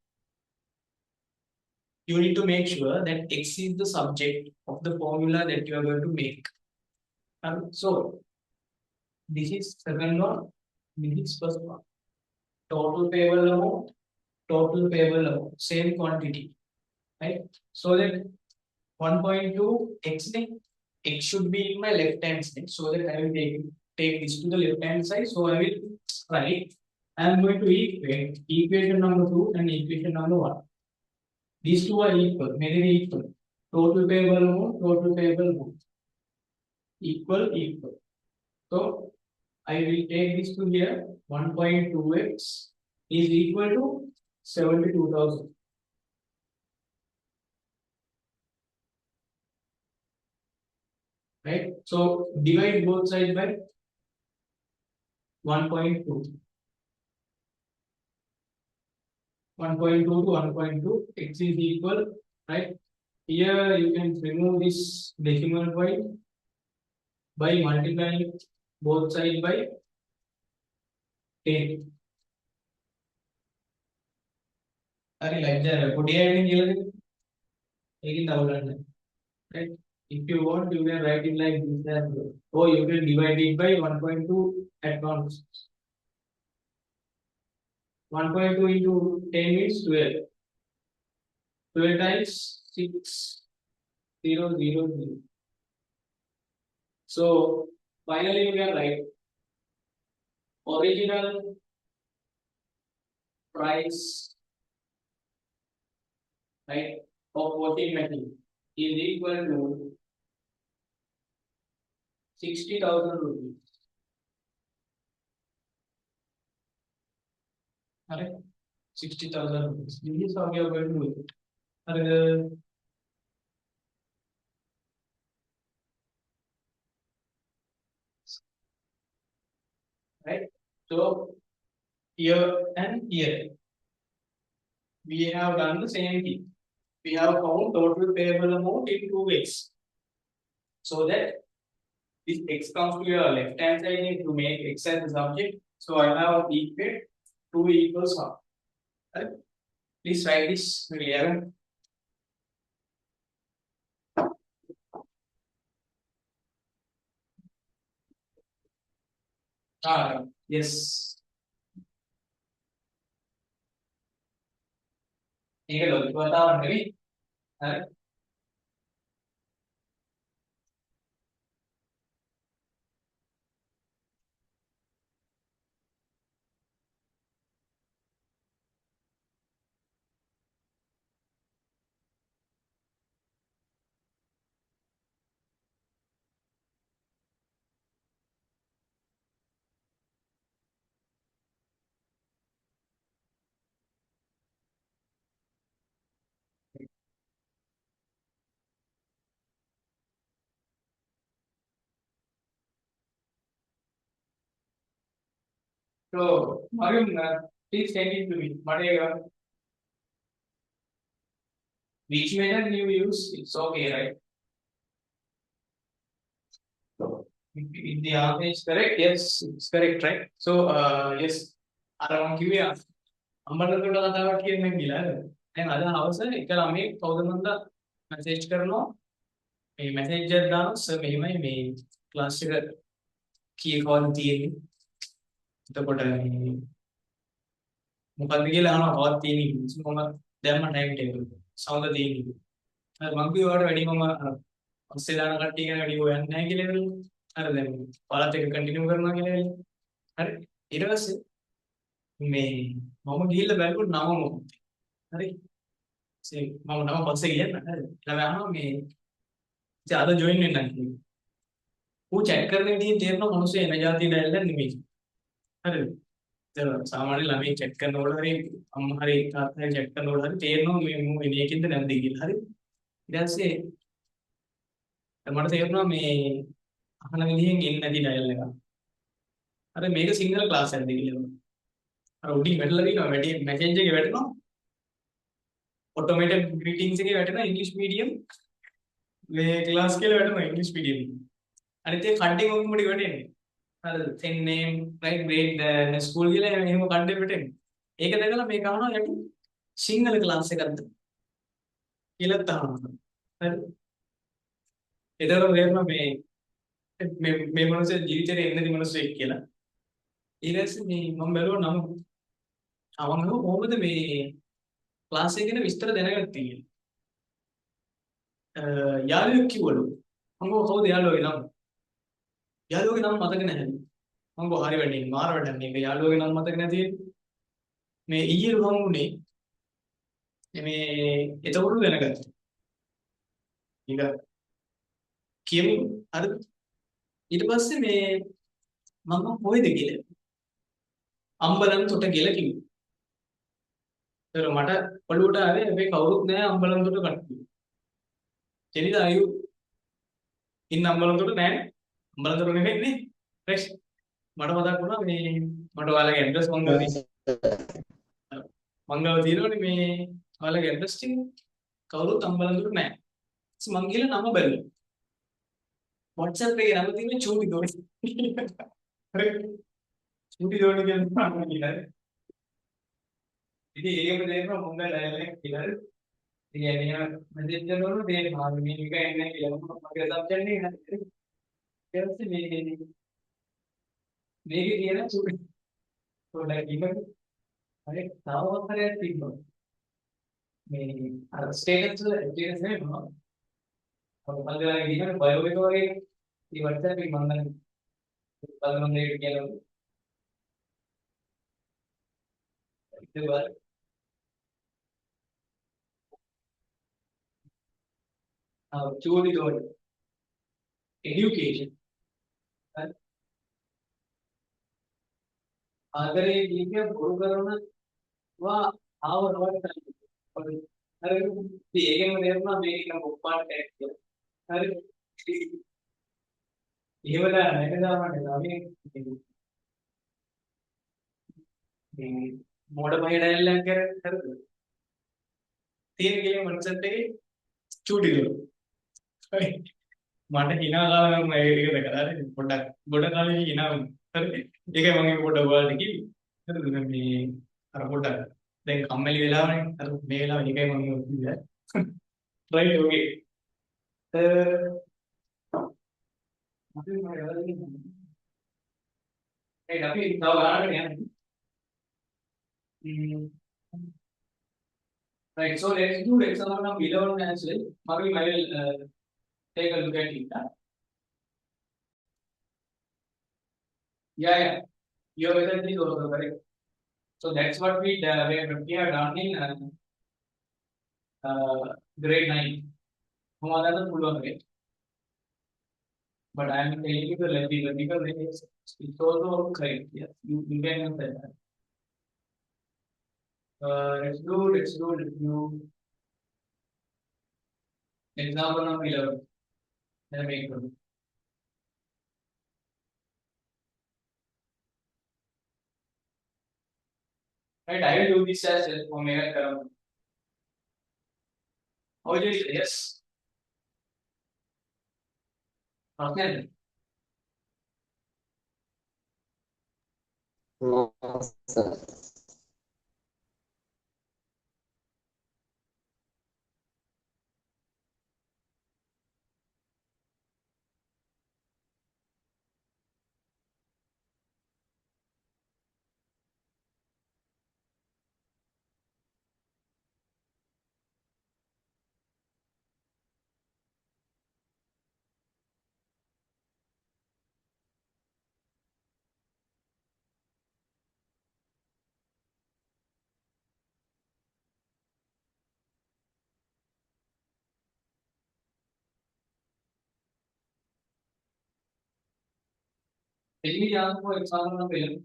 you need to make sure that x is the subject of the formula that you are going to make so this is second one this is first one total payable amount same quantity right so that 1.2 x should be in my left hand side so that I will take this to the left hand side so I will write I am going to equate equation number 2 and equation number 1 these two are equal maybe equal total payable amount equal so I will take this to here 1.2x is equal to 72,000 right so divide both sides by 1.2 to 1.2 x is equal right here you can remove this decimal point by multiplying both sides by 10 හරි ලැජ්ජා පොඩි අයගෙන් කියලා දෙන්න ඒකින් දවලන්න right if you want you can write it like this as well or you can divide it by 1.2 at once 1.2 into 10 is 12 12 times 6000 so finally we can write original price right of washing machine is equal to 60,000 rupees. Correct? 60,000 rupees. This is how we are going to do it. Right? So here and here we have done the same thing. We have found total payable amount in two ways. So that this x comes to your left hand side need to make x as the subject. So I have equate 2 equals 1. Right? Please write this clear. Yes. ඒක ලොකු කතාවක් නෙවෙයි. හරි. So, Mariam, please send it to me. Whatever. Which method you use, it's okay, right? If the answer is correct, yes, it's correct, right? So, yes, around QA. අම්බලකට කතාවක් කියන්නේ කියලා නේද? දැන් අද හවස එක ළමයෙක් කවුද මන්ද මැසේජ් කරනවා මේ මැසේජ් එක දානවා සර් මෙහෙමයි මේ ක්ලාස් එක කී කවද තියෙන්නේ එතකොට මේ මොකද්ද කියලා අහනවා කවද තියෙන්නේ මම දැම්ම ටයිම් ටේබල් සවුද තියෙන්නේ හරි මම කිව්වට වැඩි මම පස්සේ දාන කට්ටිය ගැන වැඩි හොයන්නේ නැහැ කියලා නේද හරි දැන් ඔයාලත් එක කන්ටිනියු කරනවා කියලා හරි ඊට පස්සේ මේ මම ගිහිල්ලා බැලුවොත් නම මොකක්ද හරි මම නම පස්සේ කියන්න හරි ළමයා අහනවා මේ ඉතින් අද ජොයින් වෙන්න කියලා ඌ chat කරන විදිහින් තේරෙනවා මිනිස්සු එන જાති දැල්ලා නෙමෙයි හරිද ඒක සාමාන්‍ය ළමයි chat කරනකොට හරි අම්මා හරි තාත්තා හරි chat කරනකොට හරි තේරෙනවා මේ මූ එන එකකින්ද නැද්ද කියලා හරි ඊට පස්සේ මට තේරුණා මේ අහන විදිහෙන් එන්නේ නැති ඩයල් එක අර මේක සිංගල් ක්ලාස් එකක්ද කියලා අර උඩින් වැටලා දිනවා වැඩි මැසේජ් එකේ වැටෙනවා ඔටෝමේටඩ් ග්‍රීටින්ග්ස් එකේ වැටෙනවා ඉංග්‍රීසි මීඩියම් මේ ක්ලාස් කියලා වැටෙනවා ඉංග්‍රීසි මීඩියම් අනිත් ඒ කඩේ මොකද වැටෙන්නේ හරිද then name right grade school කියලා එහෙම කඩේ වැටෙන්නේ ඒක දැකලා මේක අහනවා යටි සිංගල් ක්ලාස් එකක්ද කියලා තහනවා හරි ඒතර තේරෙනවා මේ මනුස්සය ජීවිතේ එන්නේ මනුස්සයෙක් කියලා ඊට පස්සේ මේ මම බැලුවා නම් අවංගව කොහොමද මේ ක්ලාස් එකේ ගැන විස්තර දැනගත්තේ කියලා යාළුවෙක් කිව්වලු මම කවුද යාළුවගේ නම යාළුවගේ නම මතක නැහැ මම හරි වැඩේ මාර වැඩක් මේක යාළුවගේ නම මතක නැති මේ ඊයේ වුණේ මේ එතකොට දැනගත්තා ඊට කියමු හරි ඊට පස්සේ මේ මම කොහෙද කියලා අම්බලන් තොට කියලා කිව්වා ඒතර මට ඔළුවට ආවේ මේ කවුරුත් නැහැ අම්බලන් තොට කට්ටිය කෙනිද අයු ඉන්න අම්බලන් තොට නැහැ අම්බලන් තොට නෙමෙයි නේ රයිට් මට මතක් වුණා මේ මට ඔයාලගේ ඇඩ්‍රස් මංගල තියෙනවනේ මේ ඔයාලගේ ඇඩ්‍රස් ටික කවුරුත් අම්බලන් තොට නැහැ මං ගිහලා නම බැලුවා Whatsapp එකේ නම තියෙන්නේ චූටි දෝනි හරි චූටි දෝනි කියන්නේ මම කියලා ඉතින් ඒකම දෙන්නවා මොංගල් ඩයල් එක කියලා ඉතින් එනියා මැසේජ් කරනවා දෙන්නවා මේක එන්නේ කියලා මගේ සබ්ජෙක්ට් එක හරි ඊට පස්සේ මේකේ කියන චූටි පොඩ්ඩක් ඉන්න හරි තාමවත් හරියට තිබ්බා මේ අර ස්ටේටස් වල ස්ටේටස් නේ මොනවා මංගල ගිහින් බයෝ එක වගේ ಈ WhatsApp ಗೆ ಮಂಗನ ಪದನೊಂದು ಕೆಲವು ಇದು ಚೂಡಿ ದೋಡಿ ಎಡ್ಯುಕೇಶನ್ ಆದರೆ ಈಗ ಗುರುಗಳನ್ನ ವಾ ಅವರ ಅರೆ ಹೇಗೆ ಮನೆಯನ್ನ ಬೇಗ ನಮ್ಮ ಒಪ್ಪಾಟ ಅರೆ ඒවල නැගදාවන්නේ අපි මේ මොඩ බයිඩල්ලක් කරද තියෙන ගේම WhatsApp එකේ චූටි දෝ මට hina ගාලා මම ඒක දැකලා හරි පොඩ්ඩක් ගොඩ කාලේ hina වුණා හරි ඒකයි මම පොඩ්ඩක් ඔයාලට කිව්වේ හරිද මේ අර පොඩ්ඩක් දැන් කම්මැලි වෙලාවනේ අර මේ වෙලාව එකයි මම කිව්වේ right okay Hey, tapi tahu kan ya? Right. So let's do example number 11 actually. Maybe I will take a look at it. Yeah. Your weather is also correct. So that's what we have done in grade 9. हमारा तो full on it. But I am telling you the logical because it's also correct. Yes, you can say that. Let's do example number 11. Let me make it. Right, I will do this as omega term. How is it? Yes. Okay. No, sir. Any answer for example number 11?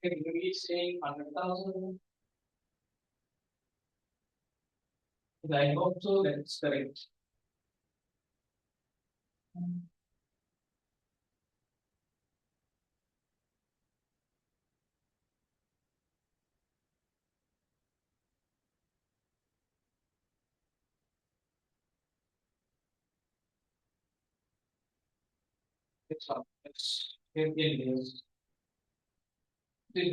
Okay, maybe saying 100,000. I hope so. That's correct. It's 15 days. See,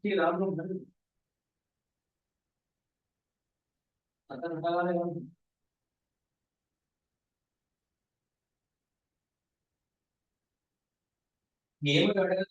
see, game right?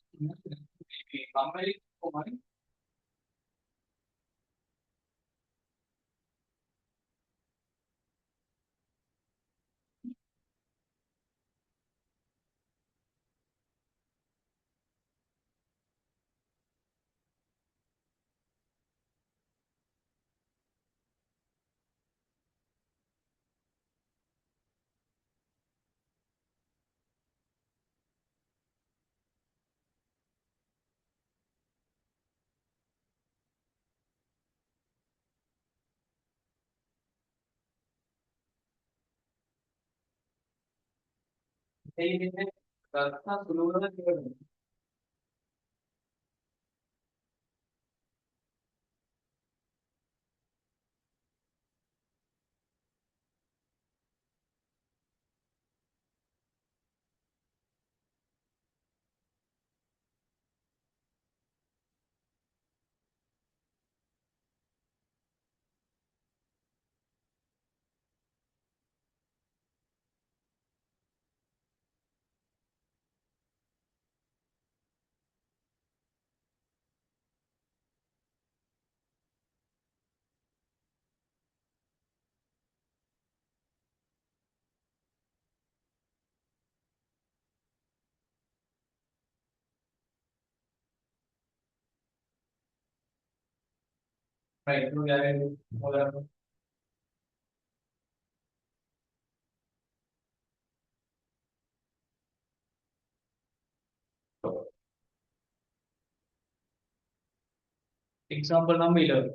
Example number 11.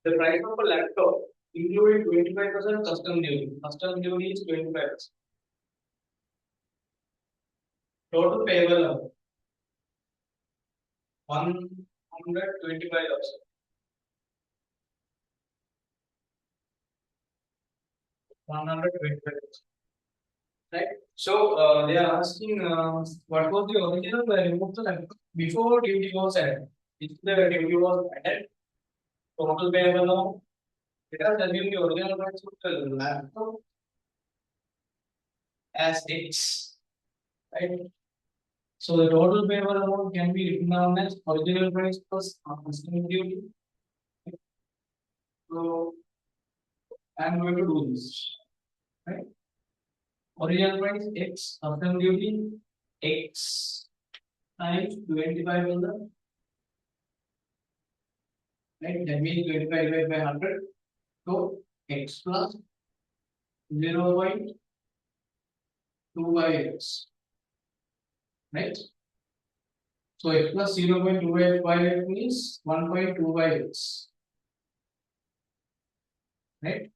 The price of a laptop including 25% custom duty. Custom duty is 25%. Total payable amount 125,000. 125,000. Right. So they are asking what was the original value of the laptop before duty was added. If the duty was added, total payable amount. Let us assume the original price of the laptop as X. Right. So the total payable amount can be written down as original price plus custom duty. So I'm going to do this. Right. Original price X, custom duty X times 25,000. Right? That means 25 divided by 100. So X plus 0.25x. Right? So X plus 0.25x means 1.25x. Right?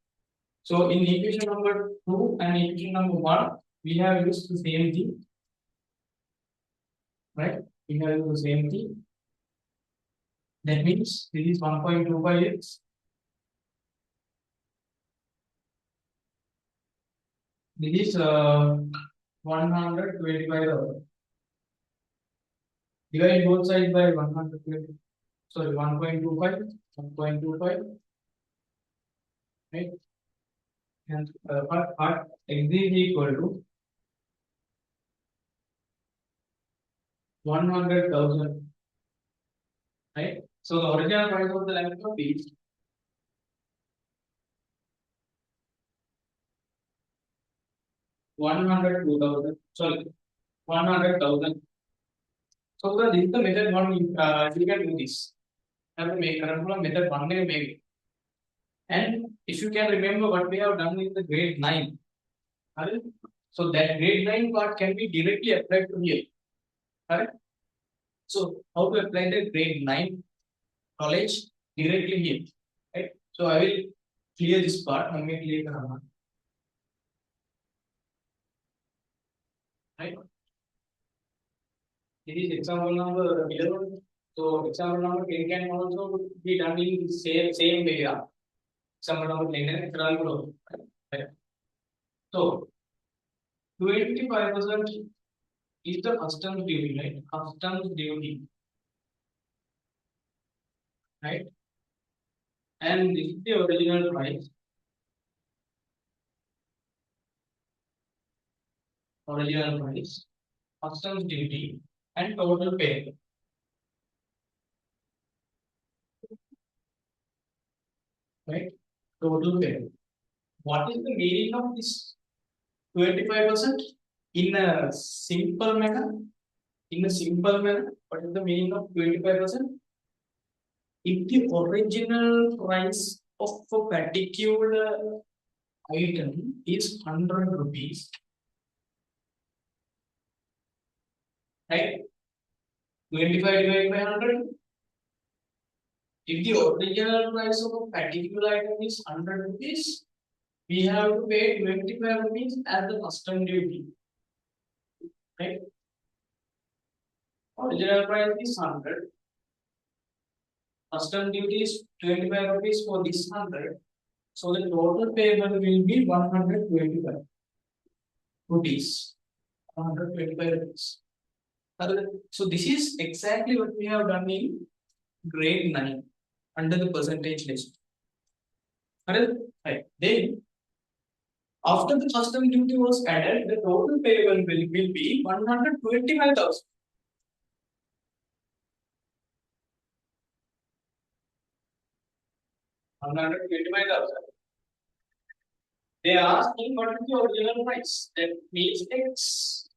So in equation number 2 and equation number 1, we have used the same thing. Right? We have used the same thing. That means this is 1.25x. This is 125,000. Divide both sides by 120. Sorry, 1.25. 1.25. Right? And part X is equal to 100,000. Right? So the original price of the laptop is 102,000. Sorry, 100,000. So this is the method one. You can do this. Have to make method one maybe. And if you can remember what we have done in the grade 9. Correct? So that grade 9 part can be directly applied to here. Correct? So how to apply the grade 9 knowledge directly here? Right? So I will clear this part. Let me clear the right? This is example number 11. So example number 10 can also be done in the same way. Example number 10 and right? So 25% is the customs duty, right? Customs duty, right? And this is the original price. Original price, customs duty, and total pay. Right? Total pay. What is the meaning of this 25% in a simple manner? In a simple manner, what is the meaning of 25%? If the original price of a particular item is 100 rupees, right? 25 divided by 100. If the original price of a particular item is 100 rupees, we have to pay 25 rupees as the custom duty. Right? Original price is 100. Custom duty is 25 rupees for this 100. So the total payable will be 125 rupees. 125 rupees. So this is exactly what we have done in grade 9 under the percentage list. Right. Then after the custom duty was added, the total payable will be 125,000. They are asking what is the original price. That means X.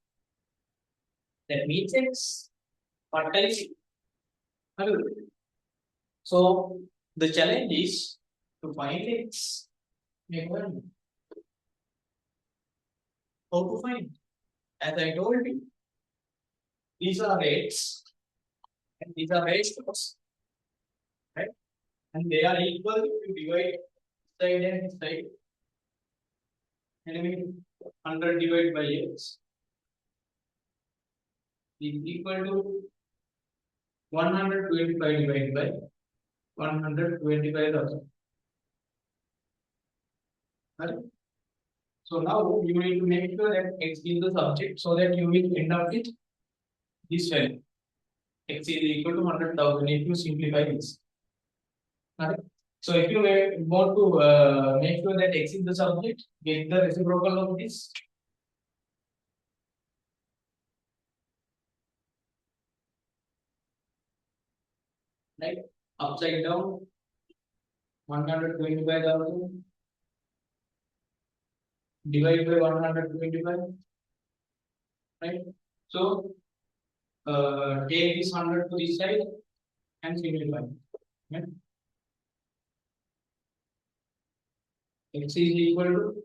That means X. What else? So the challenge is to find X. How to find? As I told you, these are rates and these are ratios, right? And they are equal if you divide side and side. And I mean 100 divided by X is equal to 125 divided by 125,000. Right? So now you need to make sure that X is the subject so that you will end up with this value. X is equal to 100,000 if you simplify this. Right? So if you want to make sure that X is the subject, get the reciprocal of this. Right? Upside down, 125,000 divide by 125, right? So take this 100 to this side and simplify. Okay? X is equal to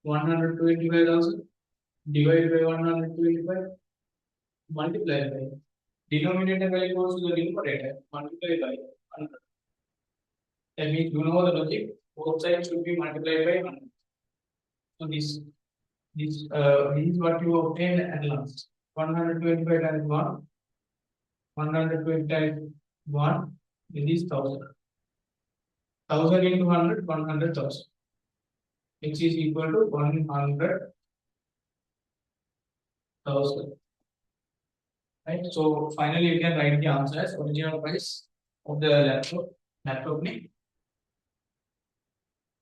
125,000 divided by 125 multiply by denominator value goes to the numerator multiply by 100. That means you know the logic. Both sides should be multiplied by 100. So this is what you obtain at last. 125 times 1, 120 times 1, this is 1000. 1000 into 100, 100,000. Which is equal to 100,000. Right? So finally you can write the answer as original price of the laptop. Laptop name.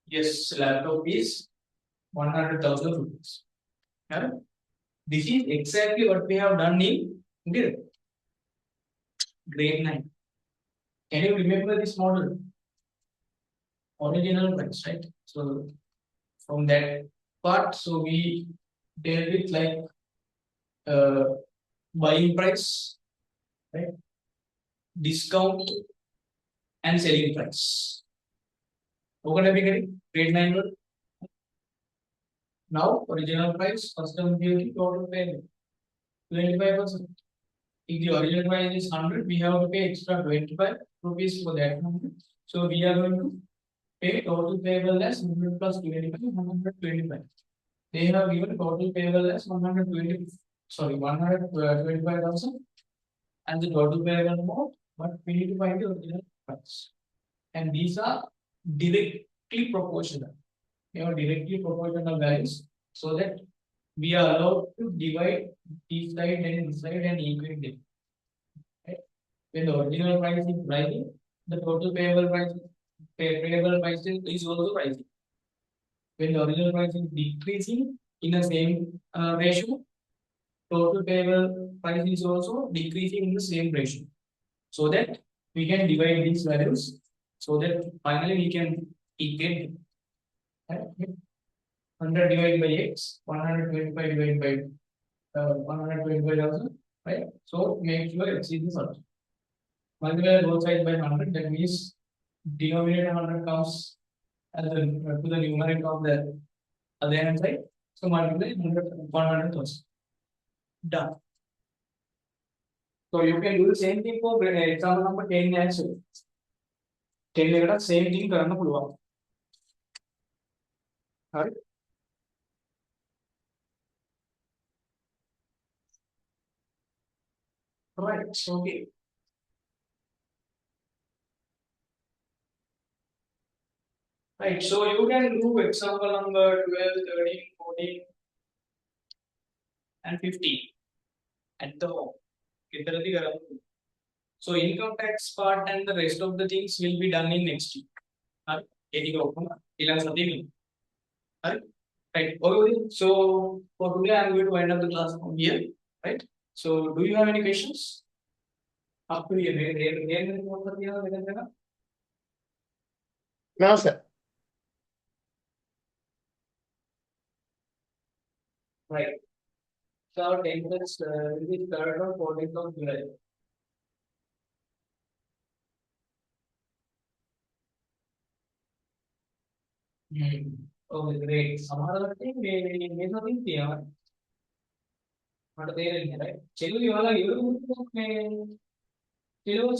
Yes, laptop is 100,000 rupees. Yeah? This is exactly what we have done in grade 9. Can you remember this model? Original price, right? So from that part, so we dealt with like buying price, right? Discount and selling price. Okay, we getting grade 9 word. Now original price, custom duty, total payment 25%. If the original price is 100, we have to pay extra 25 rupees for that 100. So we are going to pay total payable as 100 plus 25, 125. They have given total payable as 125,000 and the total payable amount, but we need to find the original price. And these are directly proportional. They are directly proportional values so that we are allowed to divide this side and this side and equate them. Right? When the original price is rising, the total payable price is also rising. When the original price is decreasing in the same ratio, total payable price is also decreasing in the same ratio. So that we can divide these values so that finally we can equate. Right? 100 divided by x, 125 divided by 125,000, right? So make sure x is the solution. Multiply both sides by 100, that means denominator 100 comes as the to the numerator of the other hand side. So multiply 100,000. Done. So you can do the same thing for example number 10 actually. 10 එකට same thing කරන්න පුළුවන්. හරි. Right. Okay. Right. So you can do example number 12, 13, 14 and 15 at the home. ගෙදරදී කරමු. So income tax part and the rest of the things will be done in next week. හරි. ඒ ටික ඔක්කොම ඊළඟ සතියේ. හරි. Right. Okay. So for today I am going to wind up the class from here. Right. So do you have any questions? Up to here. No, sir. Right. So our templates will be started on 14th of July. Okay, great. සමහරවිට මේ සතින් තියනවා. මට තේරෙන්නේ නැහැ. චෙලුලි වල ඉවර වුණොත් මේ සිලබස්